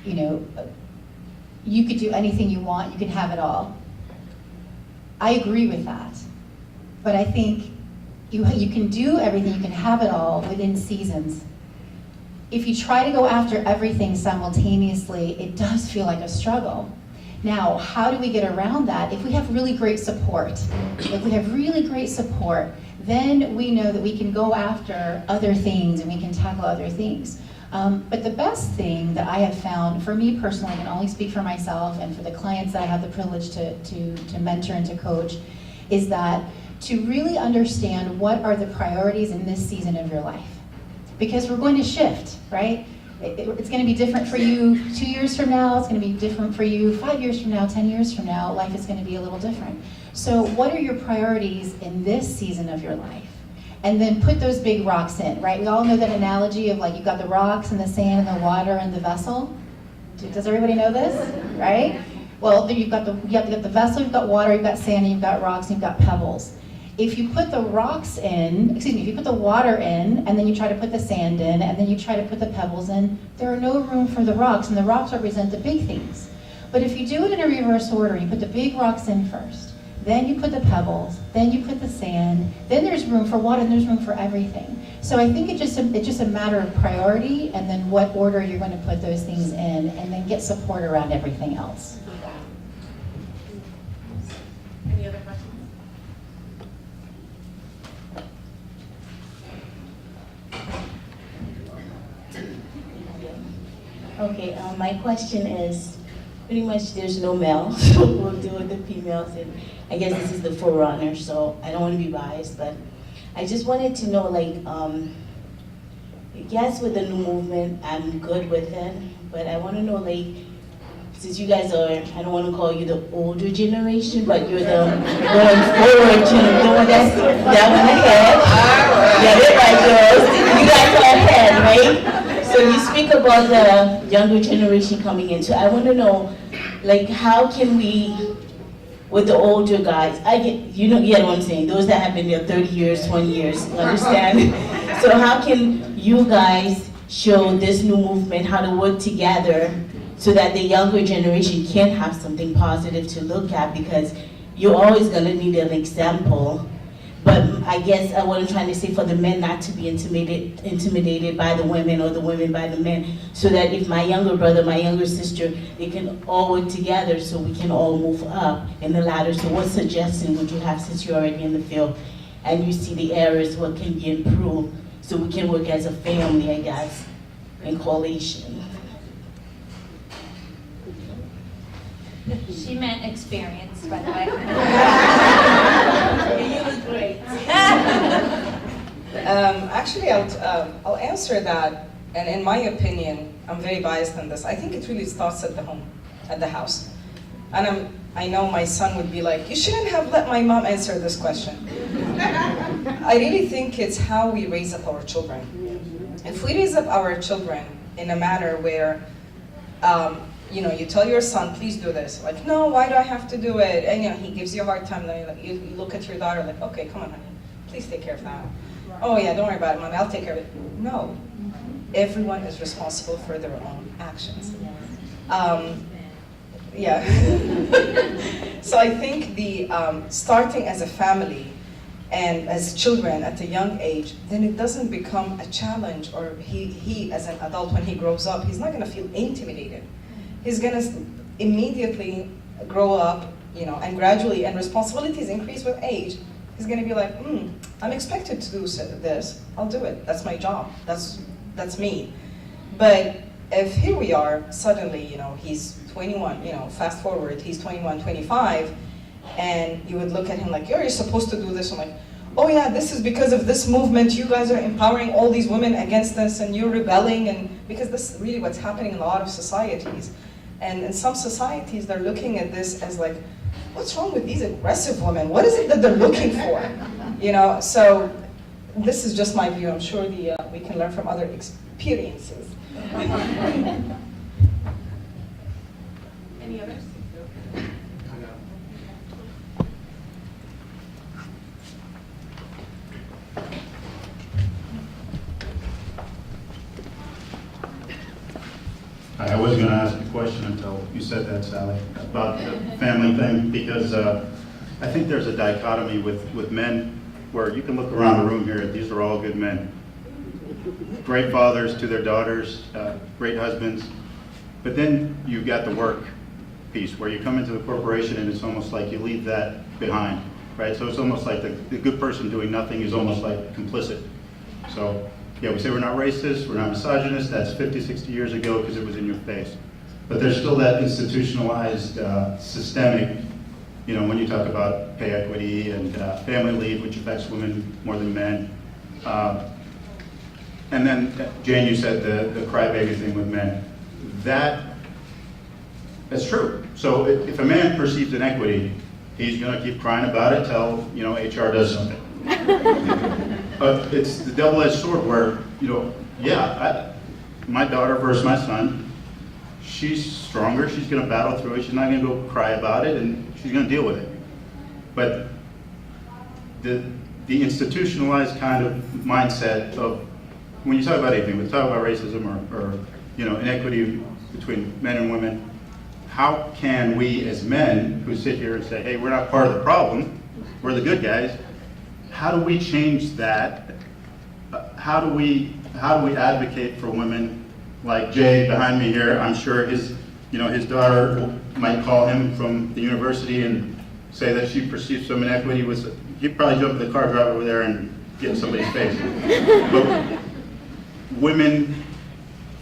you could do anything you want, you can have it all. I agree with that. But I think you can do everything, you can have it all within seasons. If you try to go after everything simultaneously, it does feel like a struggle. Now, how do we get around that? If we have really great support, then we know that we can go after other things and we can tackle other things. But the best thing that I have found, for me personally, I can only speak for myself and for the clients that I have the privilege to mentor and to coach, is that to really understand what are the priorities in this season of your life. Because we're going to shift, right? It's going to be different for you 2 years from now, it's going to be different for you 5 years from now, 10 years from now, life is going to be a little different. So what are your priorities in this season of your life? And then put those big rocks in, right? We all know that analogy of like you've got the rocks and the sand and the water and the vessel. Does everybody know this, right? Well, you've got the vessel, you've got water, you've got sand, you've got rocks, you've got pebbles. If you put the rocks in, if you put the water in, and then you try to put the sand in, and then you try to put the pebbles in, there are no room for the rocks, and the rocks represent the big things. But if you do it in a reverse order, you put the big rocks in first, then you put the pebbles, then you put the sand, then there's room for water, and there's room for everything. So I think it's just a matter of priority, and then what order you're going to put those things in, and then get support around everything else. Any other questions? Okay, my question is, pretty much there's no male, so we'll deal with the females, and I guess this is the forerunner, so I don't want to be biased, but I just wanted to know, like, yes, with the new movement, I'm good with it, but I want to know, like, since you guys are, I don't want to call you the older generation, but you're the going forward generation, the one that's that one ahead. Get it right, girls. You guys are ahead, right? So you speak about the younger generation coming in. So I want to know, like, how can we, with the older guys, you get what I'm saying, those that have been there 30 years, 20 years, you understand? So how can you guys show this new movement how to work together so that the younger generation can have something positive to look at, because you're always going to need an example. But I guess what I'm trying to say, for the men not to be intimidated by the women, or the women by the men, so that if my younger brother, my younger sister, they can all work together so we can all move up in the ladder. So what suggestion would you have, since you're already in the field and you see the areas what can be improved, so we can work as a family, I guess, in coalition? She meant experience, by the way. You look great. Actually, I'll answer that, and in my opinion, I'm very biased on this. I think it really starts at the home, at the house. And I know my son would be like, you shouldn't have let my mom answer this question. I really think it's how we raise up our children. If we raise up our children in a manner where, you know, you tell your son, please do this. Like, no, why do I have to do it? And you know, he gives you a hard time. Then you look at your daughter like, okay, come on, honey, please take care of that. Right. Oh yeah, don't worry about it, mommy, I'll take care of it. No, everyone is responsible for their own actions. Yeah. So I think the starting as a family and as children at a young age, then it doesn't become a challenge, or he as an adult, when he grows up, he's not going to feel intimidated. He's going to immediately grow up, you know, and gradually, and responsibilities increase with age. He's going to be like, I'm expected to do this. I'll do it. That's my job. That's me. But if here we are, suddenly, you know, he's 21, you know, fast forward, he's 21, 25, and you would look at him like, you're supposed to do this. I'm like, oh yeah, this is because of this movement. You guys are empowering all these women against us, and you're rebelling, and because this is really what's happening in a lot of societies. And in some societies, they're looking at this as like, what's wrong with these aggressive women? What is it that they're looking for? You know, so this is just my view. I'm sure we can learn from other experiences. Any others? I was going to ask a question until you said that, Sally, about the family thing, because I think there's a dichotomy with men where you can look around the room here, these are all good men. Great fathers to their daughters, great husbands, but then you've got the work piece where you come into the corporation and it's almost like you leave that behind, right? So it's almost like the good person doing nothing is almost like complicit. So yeah, we say we're not racist, we're not misogynist, that's 50, 60 years ago because it was in your face. But there's still that institutionalized, systemic, you know, when you talk about pay equity and family leave, which affects women more than men. And then, Jane, you said the crybaby thing with men. That's true. So if a man perceives inequity, he's going to keep crying about it till, you know, HR does something. But it's the double-edged sword where, you know, yeah, my daughter versus my son, she's stronger, she's gonna battle through it, she's not gonna go cry about it, and she's gonna deal with it. But the institutionalized kind of mindset of, when you talk about anything, when you talk about racism or inequity between men and women, how can we as men who sit here and say, hey, we're not part of the problem, we're the good guys, how do we change that? How do we advocate for women like Jay behind me here? I'm sure his daughter might call him from the university and say that she perceives some inequity. He'd probably jump in the car, drive over there, and get in somebody's face. But women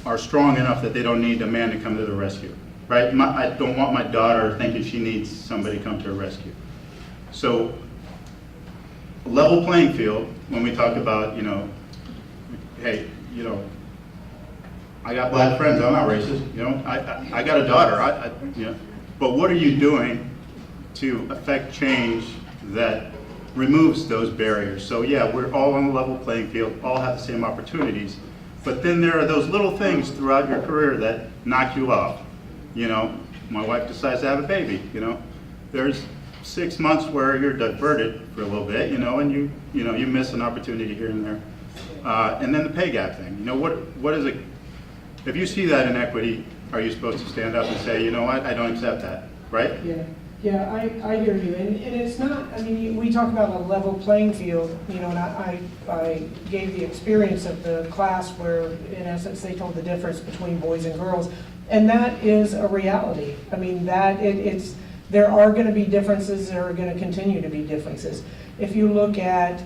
are strong enough that they don't need a man to come to the rescue, right? I don't want my daughter thinking she needs somebody to come to her rescue. So, a level playing field, when we talk about, hey, I got black friends, I'm not racist, I got a daughter, but what are you doing to affect change that removes those barriers? So yeah, we're all on a level playing field, all have the same opportunities, but then there are those little things throughout your career that knock you off. My wife decides to have a baby, there's 6 months where you're diverted for a little bit, and you miss an opportunity here and there. And then the pay gap thing, what is it? If you see that inequity, are you supposed to stand up and say, you know what, I don't accept that, right? Yeah, I hear you, and it's not, we talk about a level playing field, and I gave the experience of the class where, in essence, they told the difference between boys and girls, and that is a reality. There are going to be differences, there are going to continue to be differences. If you look at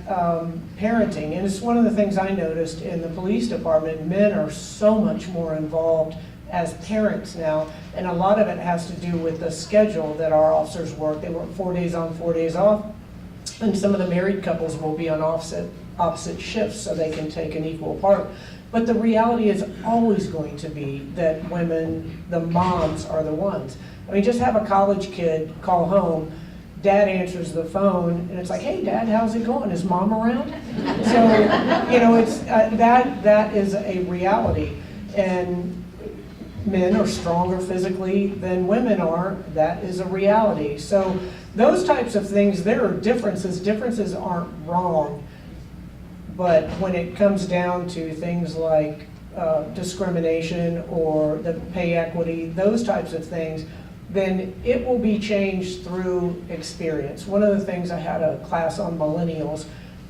parenting, and it's one of the things I noticed in the police department, men are so much more involved as parents now, and a lot of it has to do with the schedule that our officers work. They work 4 days on, 4 days off, and some of the married couples will be on opposite shifts so they can take an equal part. But the reality is always going to be that women, the moms, are the ones. Just have a college kid call home, dad answers the phone, and it's like, hey dad, how's it going? Is mom around? So, it's that is a reality. And men are stronger physically than women are. That is a reality. So those types of things, there are differences. Differences aren't wrong. But when it comes down to things like discrimination or the pay equity, those types of things, then it will be changed through experience. One of the things, I had a class on millennials,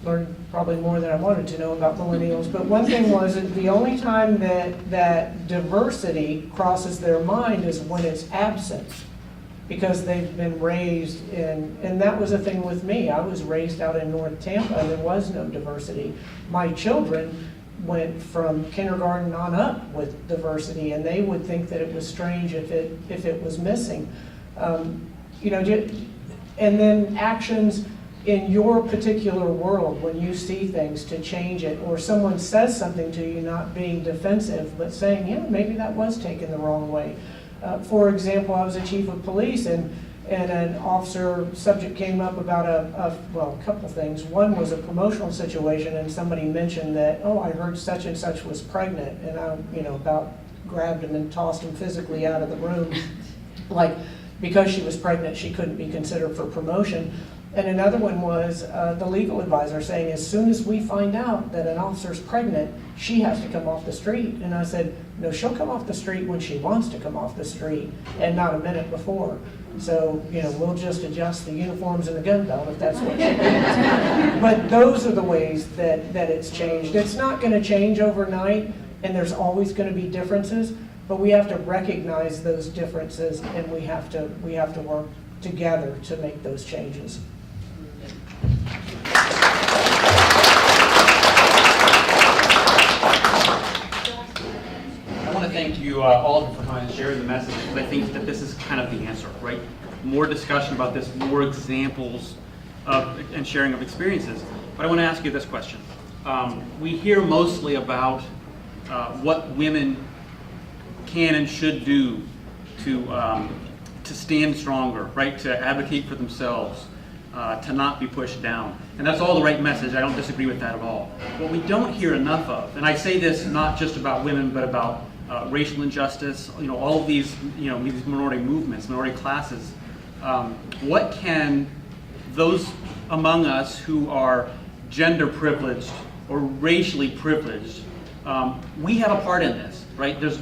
learned probably more than I wanted to know about millennials, but one thing was that the only time that diversity crosses their mind is when it's absent, because they've been raised in, and that was a thing with me. I was raised out in North Tampa, and there was no diversity. My children went from kindergarten on up with diversity, and they would think that it was strange if it was missing. And then actions in your particular world, when you see things, to change it, or someone says something to you, not being defensive, but saying, yeah, maybe that was taken the wrong way. For example, I was a chief of police, and an officer subject came up about a couple things. One was a promotional situation, and somebody mentioned that, oh, I heard such and such was pregnant, and I, about grabbed him and tossed him physically out of the room. Like, because she was pregnant, she couldn't be considered for promotion. And another one was the legal advisor saying, as soon as we find out that an officer's pregnant, she has to come off the street. And I said, no, she'll come off the street when she wants to come off the street, and not a minute before. So, we'll just adjust the uniforms and the gun belt if that's what she needs. But those are the ways that it's changed. It's not going to change overnight, and there's always going to be differences, but we have to recognize those differences, and we have to work together to make those changes. I want to thank you all for coming and sharing the message, because I think that this is kind of the answer, right? More discussion about this, more examples and sharing of experiences. But I want to ask you this question. We hear mostly about what women can and should do to stand stronger, right? To advocate for themselves, to not be pushed down. And that's all the right message. I don't disagree with that at all. What we don't hear enough of, and I say this not just about women, but about racial injustice, all of these, these minority movements, minority classes. What can those among us who are gender privileged or racially privileged, we have a part in this, right? There's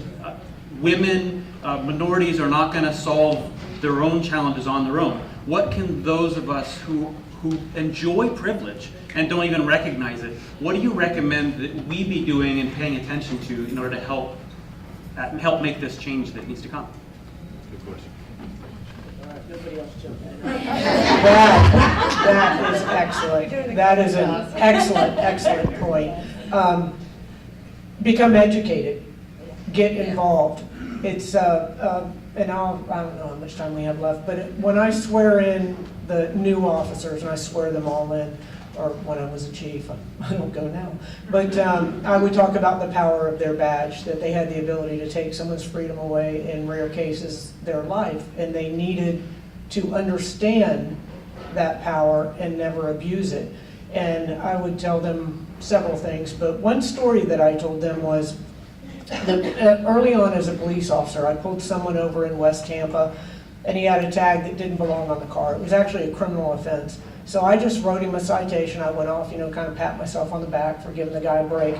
women, minorities are not going to solve their own challenges on their own. What can those of us who enjoy privilege and don't even recognize it, what do you recommend that we be doing and paying attention to in order to help make this change that needs to come? Good question. Nobody else jump in. That is excellent. That is an excellent point. Become educated. Get involved. It's and I don't know how much time we have left, but when I swear in the new officers, and I swear them all in, or when I was a chief, I don't go now, but I would talk about the power of their badge, that they had the ability to take someone's freedom away, in rare cases, their life, and they needed to understand that power and never abuse it. And I would tell them several things, but one story that I told them was, early on as a police officer, I pulled someone over in West Tampa, and he had a tag that didn't belong on the car. It was actually a criminal offense. So I just wrote him a citation. I went off, kind of pat myself on the back for giving the guy a break.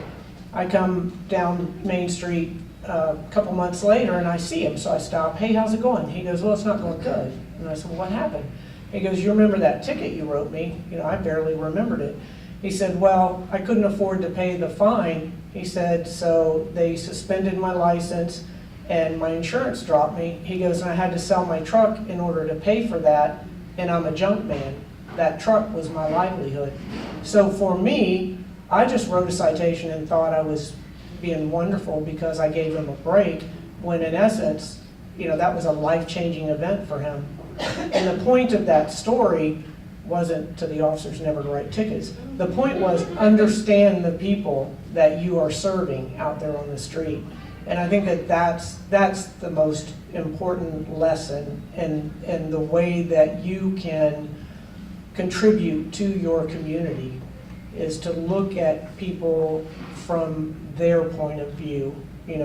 I come down Main Street a couple months later, and I see him, so I stop. Hey, how's it going? He goes, well, it's not going good. And I said, well, what happened? He goes, you remember that ticket you wrote me? I barely remembered it. He said, well, I couldn't afford to pay the fine. He said, so they suspended my license and my insurance dropped me. He goes, and I had to sell my truck in order to pay for that, and I'm a junk man. That truck was my livelihood. So for me, I just wrote a citation and thought I was being wonderful because I gave him a break, when in essence, that was a life-changing event for him. And the point of that story wasn't to the officers never to write tickets. The point was, understand the people that you are serving out there on the street. And I think that's the most important lesson, and the way that you can contribute to your community is to look at people from their point of view,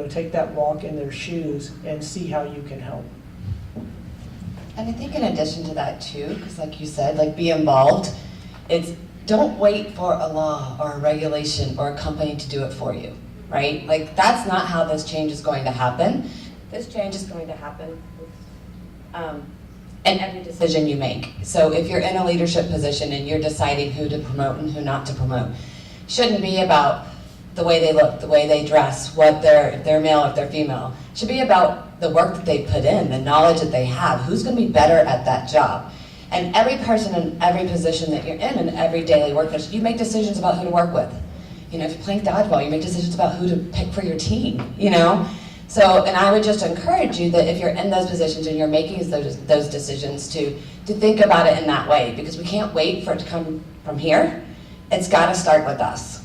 take that walk in their shoes and see how you can help. And I think in addition to that too, because like you said, be involved, it's don't wait for a law or a regulation or a company to do it for you, right? That's not how this change is going to happen. This change is going to happen in every decision you make. So if you're in a leadership position and you're deciding who to promote and who not to promote, it shouldn't be about the way they look, the way they dress, what they're male, if they're female. It should be about the work that they put in, the knowledge that they have, who's going to be better at that job. And every person in every position that you're in every daily work, you make decisions about who to work with. If you're playing dodgeball, you make decisions about who to pick for your team, So, and I would just encourage you that if you're in those positions and you're making those decisions to think about it in that way, because we can't wait for it to come from here. It's got to start with us.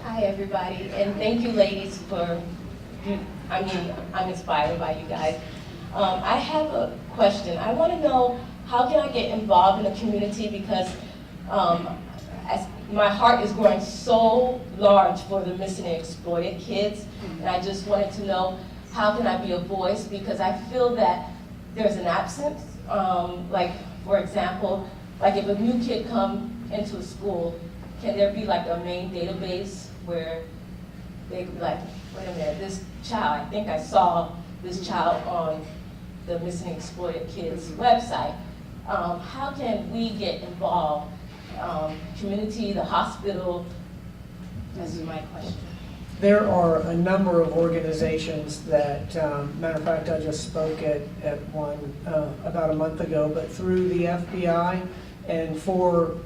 Hi, everybody, and thank you, ladies, for, I'm inspired by you guys. I have a question. I want to know, how can I get involved in the community, because as my heart is growing so large for the missing and exploited kids, and I just wanted to know, how can I be a voice, because I feel that there's an absence. For example, if a new kid come into a school, can there be a main database where they wait a minute, this child, I think I saw this child on the Missing and Exploited Kids website. How can we get involved? Community, the hospital? This is my question. There are a number of organizations that, matter of fact, I just spoke at one about a month ago, but through the FBI and for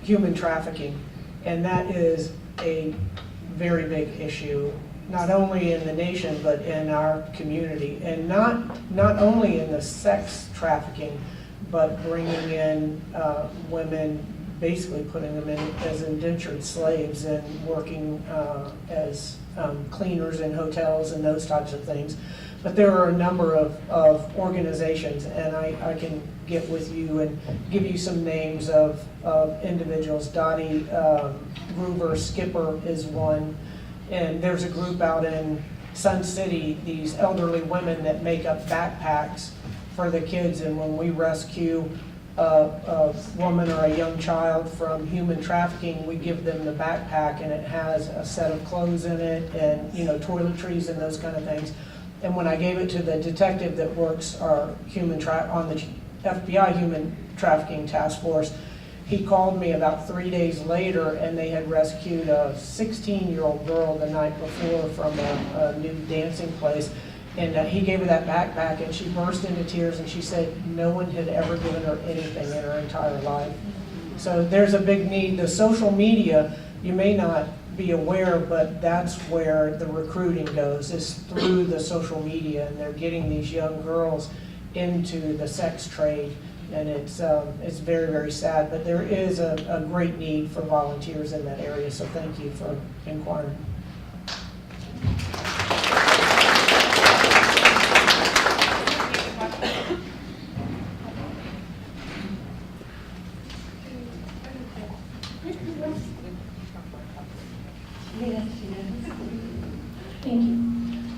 human trafficking. And that is a very big issue, not only in the nation, but in our community. And not only in the sex trafficking, but bringing in women basically putting them in as indentured slaves and working as cleaners in hotels and those types of things. But there are a number of organizations, and I can get with you and give you some names of individuals. Dottie Groover Skipper is one, and there's a group out in Sun City, these elderly women that make up backpacks for the kids, and when we rescue a woman or a young child from human trafficking, we give them the backpack, and it has a set of clothes in it and, you know, toiletries and those kind of things. And when I gave it to the detective that works our on the FBI human trafficking task force, he called me about 3 days later, and they had rescued a 16-year-old girl the night before from a new dancing place. And he gave her that backpack, and she burst into tears, and she said no one had ever given her anything in her entire life. So there's a big need. The social media, you may not be aware, but that's where the recruiting goes, is through the social media, and they're getting these young girls into the sex trade, and it's very, very sad. But there is a great need for volunteers in that area, so thank you for inquiring. Thank you.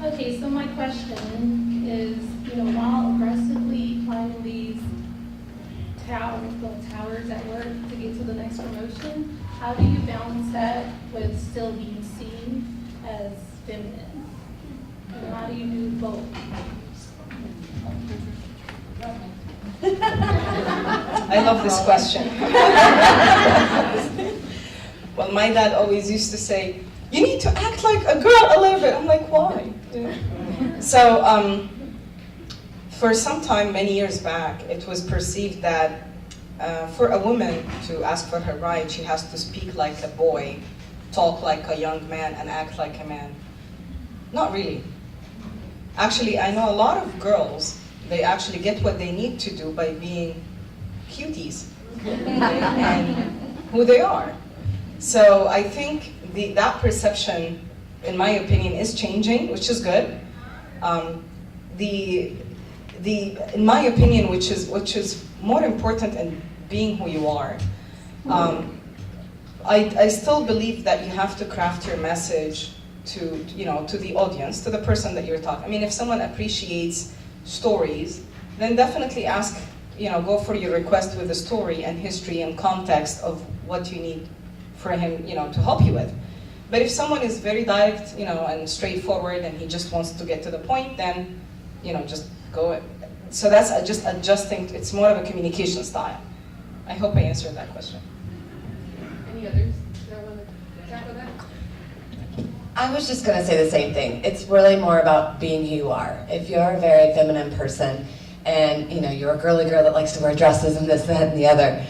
Okay, so my question is, you know, while aggressively climbing these towers at work to get to the next promotion, how do you balance that with still being seen as feminine? And how do you do both? I love this question. Well, my dad always used to say, you need to act like a girl a little bit. I'm like, why? So, for some time, many years back, it was perceived that for a woman to ask for her right, she has to speak like a boy, talk like a young man, and act like a man. Not really. Actually, I know a lot of girls, they actually get what they need to do by being cuties and who they are. So I think that perception, in my opinion, is changing, which is good. In my opinion, which is more important in being who you are, I still believe that you have to craft your message to the audience, to the person that you're talking. I mean, if someone appreciates stories, then definitely ask, go for your request with a story and history and context of what you need for him, to help you with. But if someone is very direct, and straightforward, and he just wants to get to the point, then, just go. So that's just adjusting. It's more of a communication style. I hope I answered that question. Any others that want to tackle that? I was just going to say the same thing. It's really more about being who you are. If you're a very feminine person, and you're a girly girl that likes to wear dresses and this, that, and the other,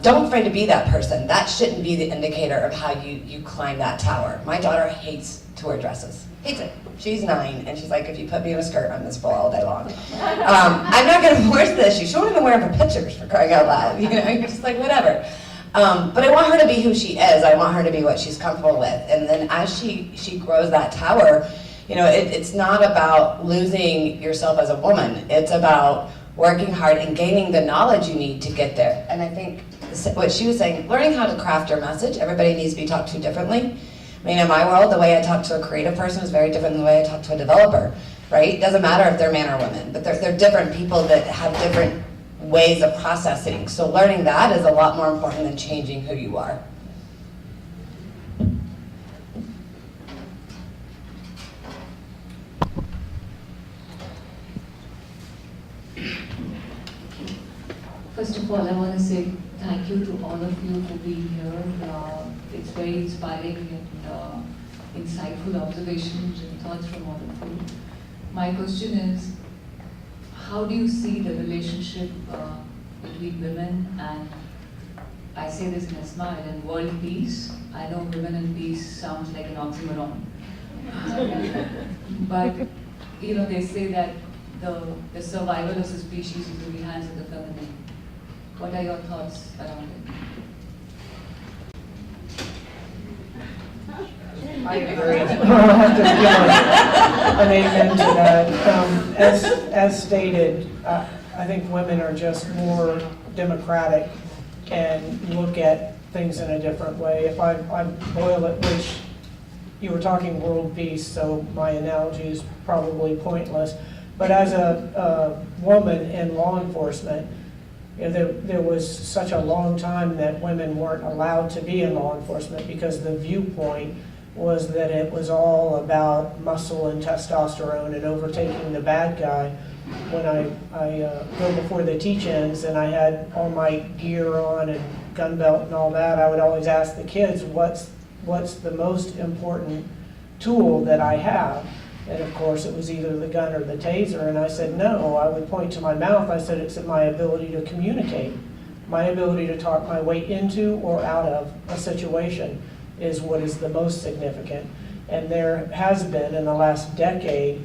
don't be afraid to be that person. That shouldn't be the indicator of how you climb that tower. My daughter hates to wear dresses. Hates it. She's 9, and she's like, if you put me in a skirt, I'm this full all day long. I'm not going to force this. She won't even wear it for pictures, for crying out loud. You're just like, whatever. But I want her to be who she is. I want her to be what she's comfortable with. And then as she grows that tower, it's not about losing yourself as a woman. It's about working hard and gaining the knowledge you need to get there. And I think what she was saying, learning how to craft your message, everybody needs to be talked to differently. I mean, in my world, the way I talk to a creative person is very different than the way I talk to a developer, right? It doesn't matter if they're man or woman, but they're different people that have different ways of processing. So learning that is a lot more important than changing who you are. First of all, I want to say thank you to all of you for being here. It's very inspiring and insightful observations and thoughts from all of you. My question is, how do you see the relationship between women and, I say this in a smile, and world peace? I know women and peace sounds like an oxymoron. But, they say that the survival of the species is in the hands of the feminine. What are your thoughts around it? I agree. I'll have to give an amen to that. As stated, I think women are just more democratic and look at things in a different way. If I boil it, which you were talking world peace, so my analogy is probably pointless, but as a woman in law enforcement, you know, there was such a long time that women weren't allowed to be in law enforcement because the viewpoint was that it was all about muscle and testosterone and overtaking the bad guy. When I go before the teach-ins and I had all my gear on and gun belt and all that, I would always ask the kids, what's the most important tool that I have? And of course, it was either the gun or the taser. And I said, no, I would point to my mouth. I said, it's my ability to communicate. My ability to talk my way into or out of a situation is what is the most significant. And there has been, in the last decade,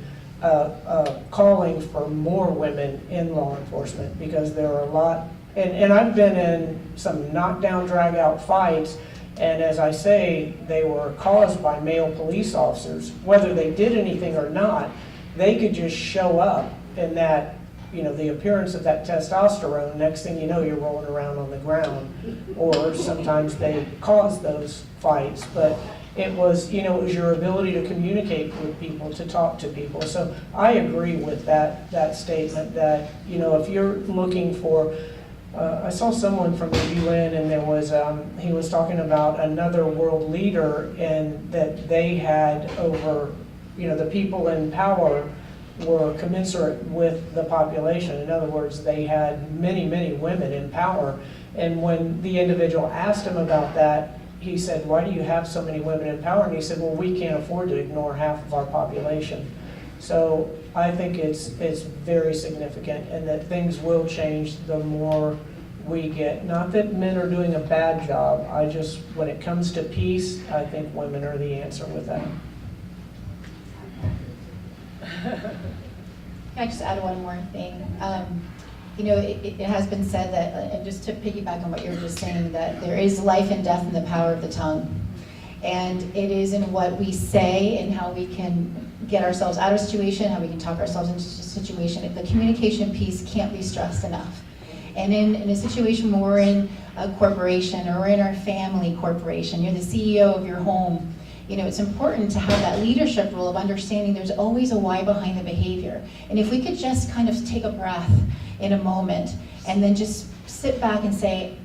calling for more women in law enforcement because there are a lot, and I've been in some knockdown, drag-out fights, and as I say, they were caused by male police officers. Whether they did anything or not, they could just show up in that, you know, the appearance of that testosterone, next thing you know, you're rolling around on the ground. Or sometimes they cause those fights, but it was, you know, it was your ability to communicate with people, to talk to people. So I agree with that statement that, you know, if you're looking for, I saw someone from the UN and there was, he was talking about another world leader and that they had over, you know, the people in power were commensurate with the population. In other words, they had many, many women in power. And when the individual asked him about that, he said, why do you have so many women in power? And he said, well, we can't afford to ignore half of our population. So I think it's very significant and that things will change the more we get. Not that men are doing a bad job, I just, when it comes to peace, I think women are the answer with that. Can I just add one more thing? You know, it has been said that, and just to piggyback on what you were just saying, that there is life and death in the power of the tongue. And it is in what we say and how we can get ourselves out of a situation, how we can talk ourselves into a situation. The communication piece can't be stressed enough. And in a situation where we're in a corporation or we're in our family corporation, you're the CEO of your home, you know, it's important to have that leadership role of understanding there's always a why behind the behavior. And if we could just kind of take a breath in a moment and then just sit back and say,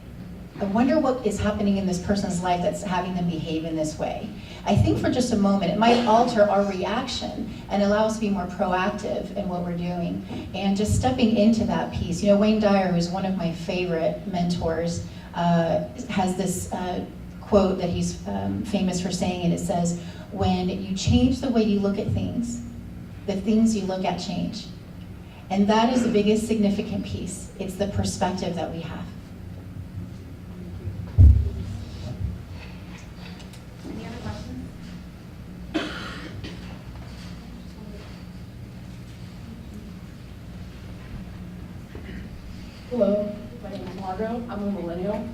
I wonder what is happening in this person's life that's having them behave in this way. I think for just a moment, it might alter our reaction and allow us to be more proactive in what we're doing. And just stepping into that piece. You know, Wayne Dyer, who's one of my favorite mentors, has this quote that he's famous for saying, and it says, when you change the way you look at things, the things you look at change. And that is the biggest significant piece. It's the perspective that we have. Any other questions? Hello, my name is Margot. I'm a millennial.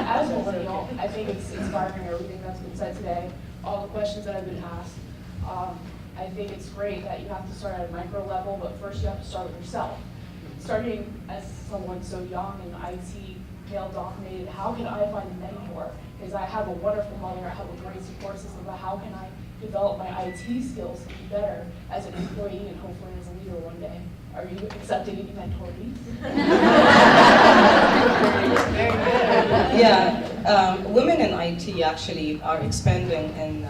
As a millennial, I think it's inspiring everything that's been said today, all the questions that have been asked. I think it's great that you have to start at a micro level, but first you have to start with yourself. Starting as someone so young and IT, male-dominated, how can I find a mentor? Because I have a wonderful mother, I have a great support system, but how can I develop my IT skills to be better as an employee and hopefully as a leader one day? Are you accepting any mentorees? Very good. Yeah, women in IT actually are expanding in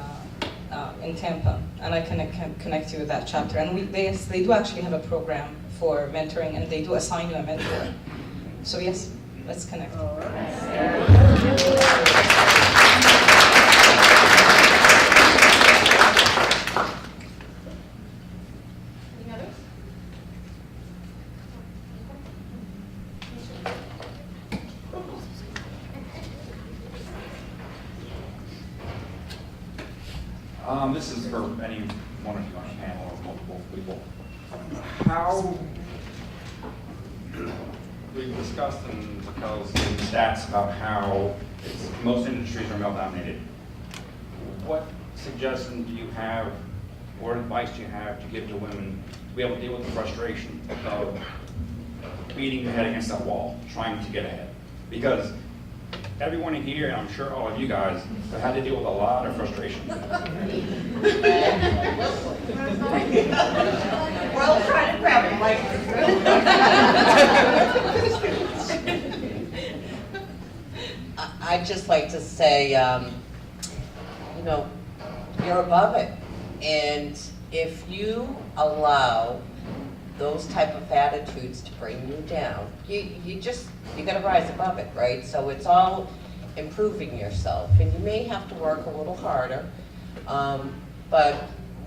Tampa, and I can connect you with that chapter. And they do actually have a program for mentoring, and they do assign you a mentor. So yes, let's connect. All right. Any others? This is for any one of you on a panel or multiple people. How we've discussed and Raquel's given stats about how most industries are male dominated. what suggestion do you have, or advice do you have to give to women to be able to deal with the frustration of beating your head against that wall, trying to get ahead? Because everyone in here, and I'm sure all of you guys, have had to deal with a lot of frustration. We're all trying to grab it like I'd just like to say, you know, you're above it. And if you allow those type of attitudes to bring you down, you gotta rise above it, right? So it's all improving yourself, and you may have to work a little harder, but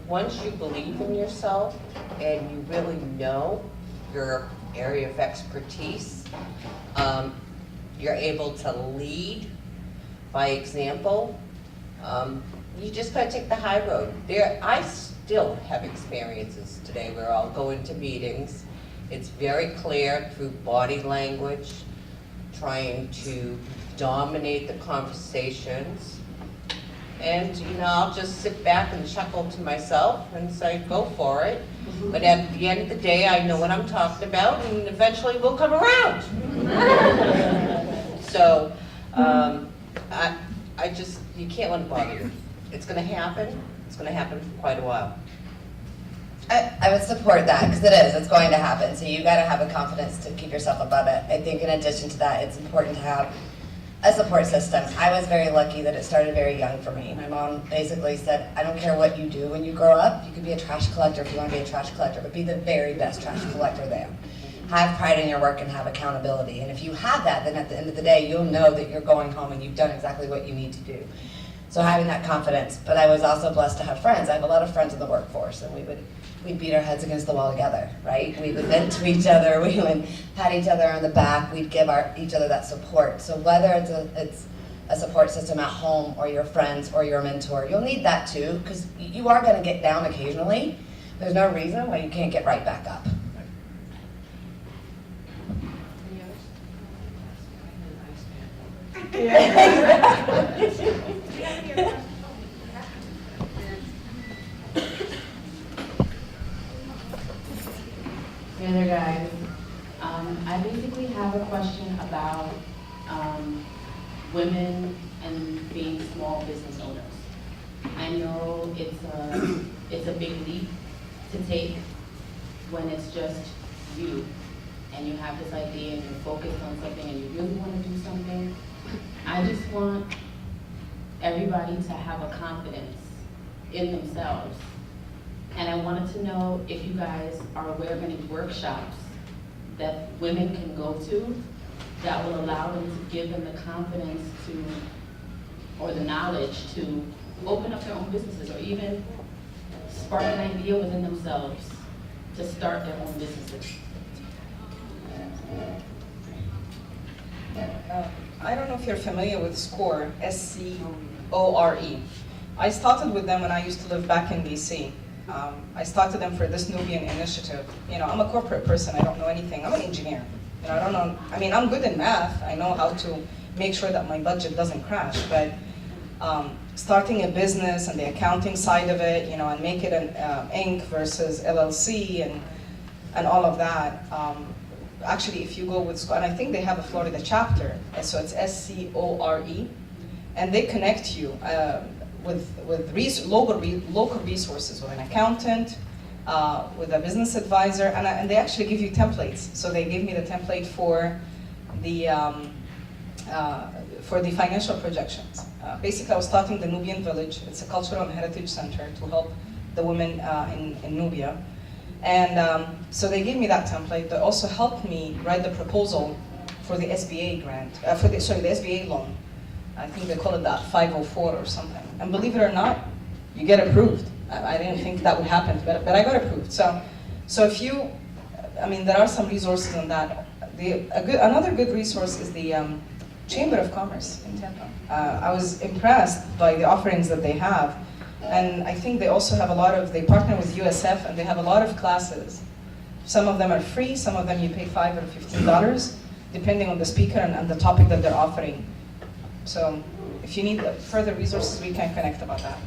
once you believe in yourself and you really know your area of expertise, you're able to lead by example. You just gotta take the high road. I still have experiences today where I'll go into meetings. It's very clear through body language, trying to dominate the conversations. And you know, I'll just sit back and chuckle to myself and say, go for it. But at the end of the day, I know what I'm talking about, and eventually we'll come around. So, you can't let it bother you. It's gonna happen. It's gonna happen for quite a while. I would support that, because it's going to happen. So you gotta have the confidence to keep yourself above it. I think in addition to that, it's important to have a support system. I was very lucky that it started very young for me. My mom basically said, I don't care what you do when you grow up, you could be a trash collector if you want to be a trash collector, but be the very best trash collector there. Have pride in your work and have accountability. And if you have that, then at the end of the day, you'll know that you're going home and you've done exactly what you need to do. So having that confidence. But I was also blessed to have friends. I have a lot of friends in the workforce, and we'd beat our heads against the wall together, right? We would vent to each other, we would pat each other on the back, we'd give each other that support. So whether it's a support system at home or your friends or your mentor, you'll need that too, because you are gonna get down occasionally. There's no reason why you can't get right back up. Hey there, guys. I basically have a question about women and being small business owners. I know it's a big leap to take when it's just you and you have this idea and you're focused on something and you really want to do something. I just want everybody to have a confidence in themselves. And I wanted to know if you guys are aware of any workshops that women can go to that will allow them to give them the confidence to, or the knowledge to open up their own businesses, or even spark an idea within themselves to start their own businesses. I don't know if you're familiar with SCORE, S-C-O-R-E. I started with them when I used to live back in DC. I started them for this Nubian initiative. You know, I'm a corporate person, I don't know anything. I'm an engineer. You know, I don't know, I mean, I'm good in math. I know how to make sure that my budget doesn't crash, but starting a business and the accounting side of it, you know, and make it an Inc. versus LLC and all of that. Actually, if you go with SCORE, and I think they have a Florida chapter, so it's S-C-O-R-E, and they connect you with local resources, with an accountant, with a business advisor, and they actually give you templates. So they gave me the template for the financial projections. Basically, I was starting the Nubian Village. It's a cultural and heritage center to help the women in Nubia. And so they gave me that template. They also helped me write the proposal for the SBA grant, the SBA loan. I think they call it that 504 or something. And believe it or not, you get approved. I didn't think that would happen, but I got approved. So if you, I mean, there are some resources on that. Another good resource is the Chamber of Commerce in Tampa. I was impressed by the offerings that they have. And I think they also have they partner with USF, and they have a lot of classes. Some of them are free, some of them you pay $5 or $15, depending on the speaker and the topic that they're offering. So if you need further resources, we can connect about that.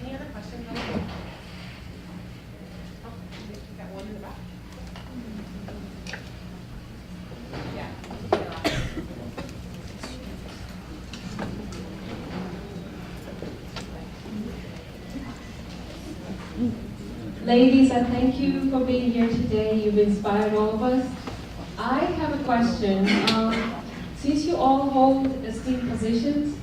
Any other questions? Oh, we got one in the back. Yeah. Ladies, I thank you for being here today. You've inspired all of us. I have a question. Since you all hold esteemed positions,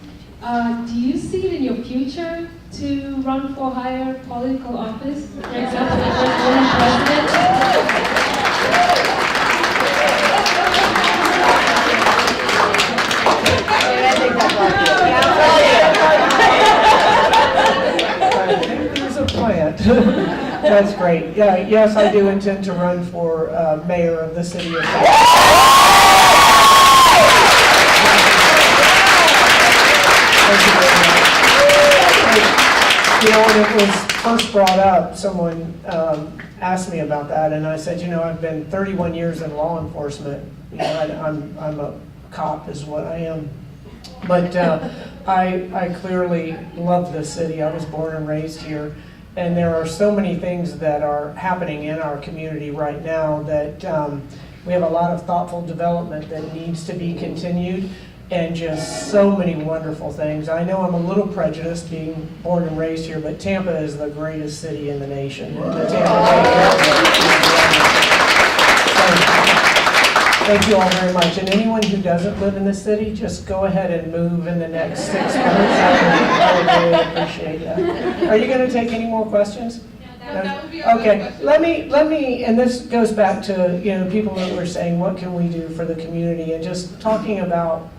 do you see it in your future to run for higher political office? For example, the first woman I think there's a plant. That's great. Yeah, yes, I do intend to run for mayor of the city of Tampa. You know, when it was first brought up, someone asked me about that, and I said, you know, I've been 31 years in law enforcement. You know, I'm a cop, is what I am. But I clearly love this city. I was born and raised here. And there are so many things that are happening in our community right now that we have a lot of thoughtful development that needs to be continued, and just so many wonderful things. I know I'm a little prejudiced being born and raised here, but Tampa is the greatest city in the nation. And the Tampa Bay Thank you all very much. And anyone who doesn't live in the city, just go ahead and move in the next 6 months. I would really appreciate that. Are you going to take any more questions? Yeah, that would be a okay. good question. Let me, and this goes back to, you know, people that were saying, what can we do for the community, and just talking about,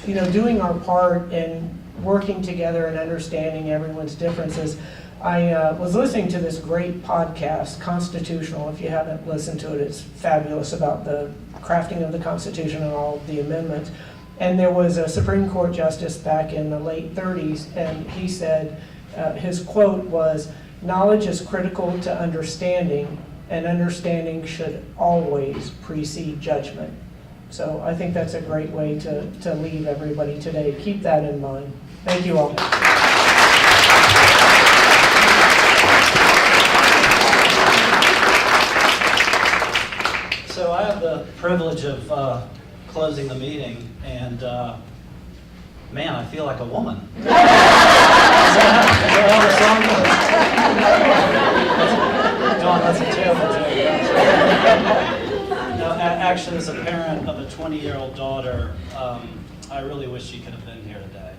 you know, doing our part in working together and understanding everyone's differences. I was listening to this great podcast, Constitutional. If you haven't listened to it, it's fabulous, about the crafting of the Constitution and all of the amendments. And there was a Supreme Court justice back in the late 30s, and he said, his quote was, "Knowledge is critical to understanding, and understanding should always precede judgment." So I think that's a great way to leave everybody today. Keep that in mind. Thank you all. So I have the privilege of closing the meeting, and man, I feel like a woman. Is that how the song goes? Dawn, that's a terrible joke. No, actually, as a parent of a 20-year-old daughter, I really wish she could have been here today.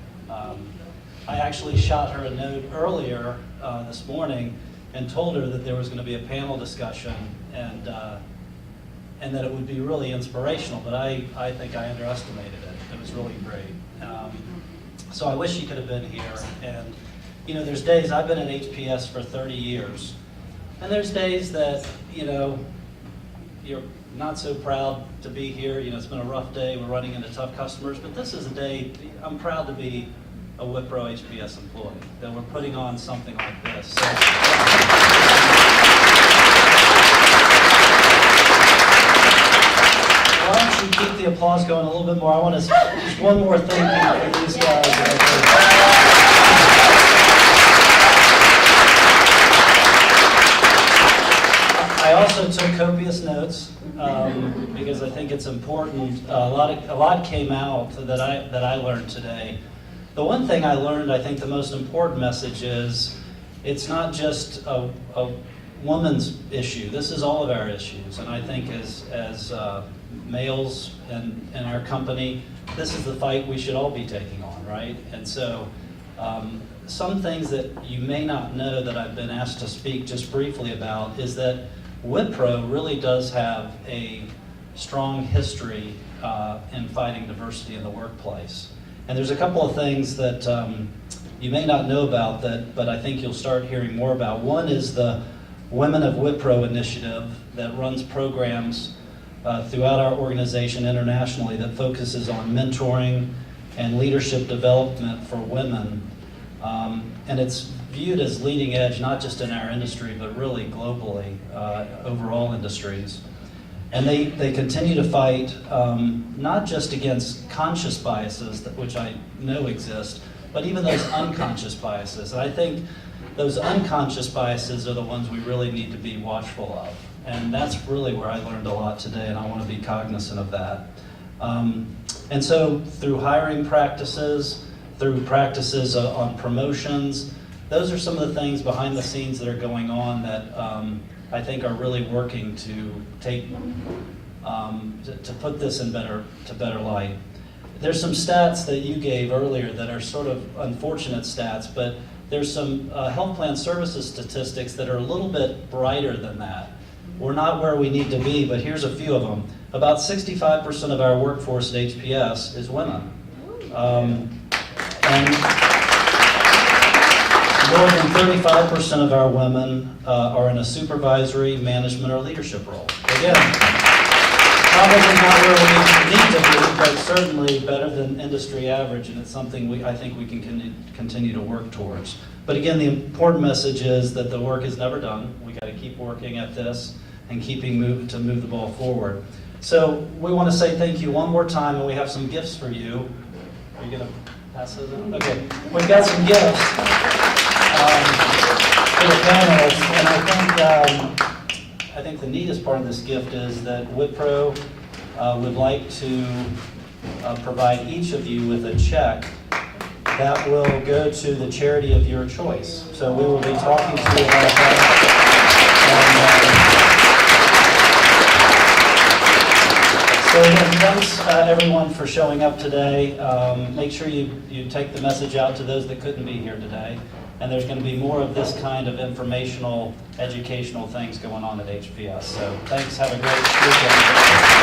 I actually shot her a note earlier this morning and told her that there was going to be a panel discussion, and that it would be really inspirational, but I think I underestimated it. It was really great. So I wish she could have been here. And, you know, there's days, I've been at HPS for 30 years, and there's days that, you know, you're not so proud to be here. You know, it's been a rough day, we're running into tough customers, but this is a day I'm proud to be a Wipro HPS employee, that we're putting on something like this. So, why don't you keep the applause going a little bit more? I want to just one more thank you for these guys. I also took copious notes because I think it's important. A lot came out that I learned today. The one thing I learned, I think the most important message is, it's not just a woman's issue. This is all of our issues, and I think as males in our company, this is the fight we should all be taking on, right? And so some things that you may not know that I've been asked to speak just briefly about is that Wipro really does have a strong history in fighting diversity in the workplace. And there's a couple of things that you may not know about but I think you'll start hearing more about. One is the Women of Wipro initiative that runs programs throughout our organization internationally that focuses on mentoring and leadership development for women. And it's viewed as leading edge, not just in our industry, but really globally, over all industries. And they continue to fight not just against conscious biases, which I know exist, but even those unconscious biases. And I think those unconscious biases are the ones we really need to be watchful of. And that's really where I learned a lot today, and I want to be cognizant of that. And so through hiring practices, through practices on promotions, those are some of the things behind the scenes that are going on that I think are really working to take, to put this in better light. There's some stats that you gave earlier that are sort of unfortunate stats, but there's some health plan services statistics that are a little bit brighter than that. We're not where we need to be, but here's a few of them. About 65% of our workforce at HPS is women. And more than 35% of our women are in a supervisory, management, or leadership role. Again, probably not where we need to be, but certainly better than industry average, and it's something I think we can continue to work towards. But again, the important message is that the work is never done. We got to keep working at this and move the ball forward. So we want to say thank you one more time, and we have some gifts for you. Are you going to pass those out? Okay, we've got some gifts for the panelists, and I think the neatest part of this gift is that Wipro would like to provide each of you with a check that will go to the charity of your choice. So we will be talking to you about that. So again, thanks everyone for showing up today. Make sure you take the message out to those that couldn't be here today. And there's going to be more of this kind of informational, educational things going on at HPS. So thanks, have a great weekend.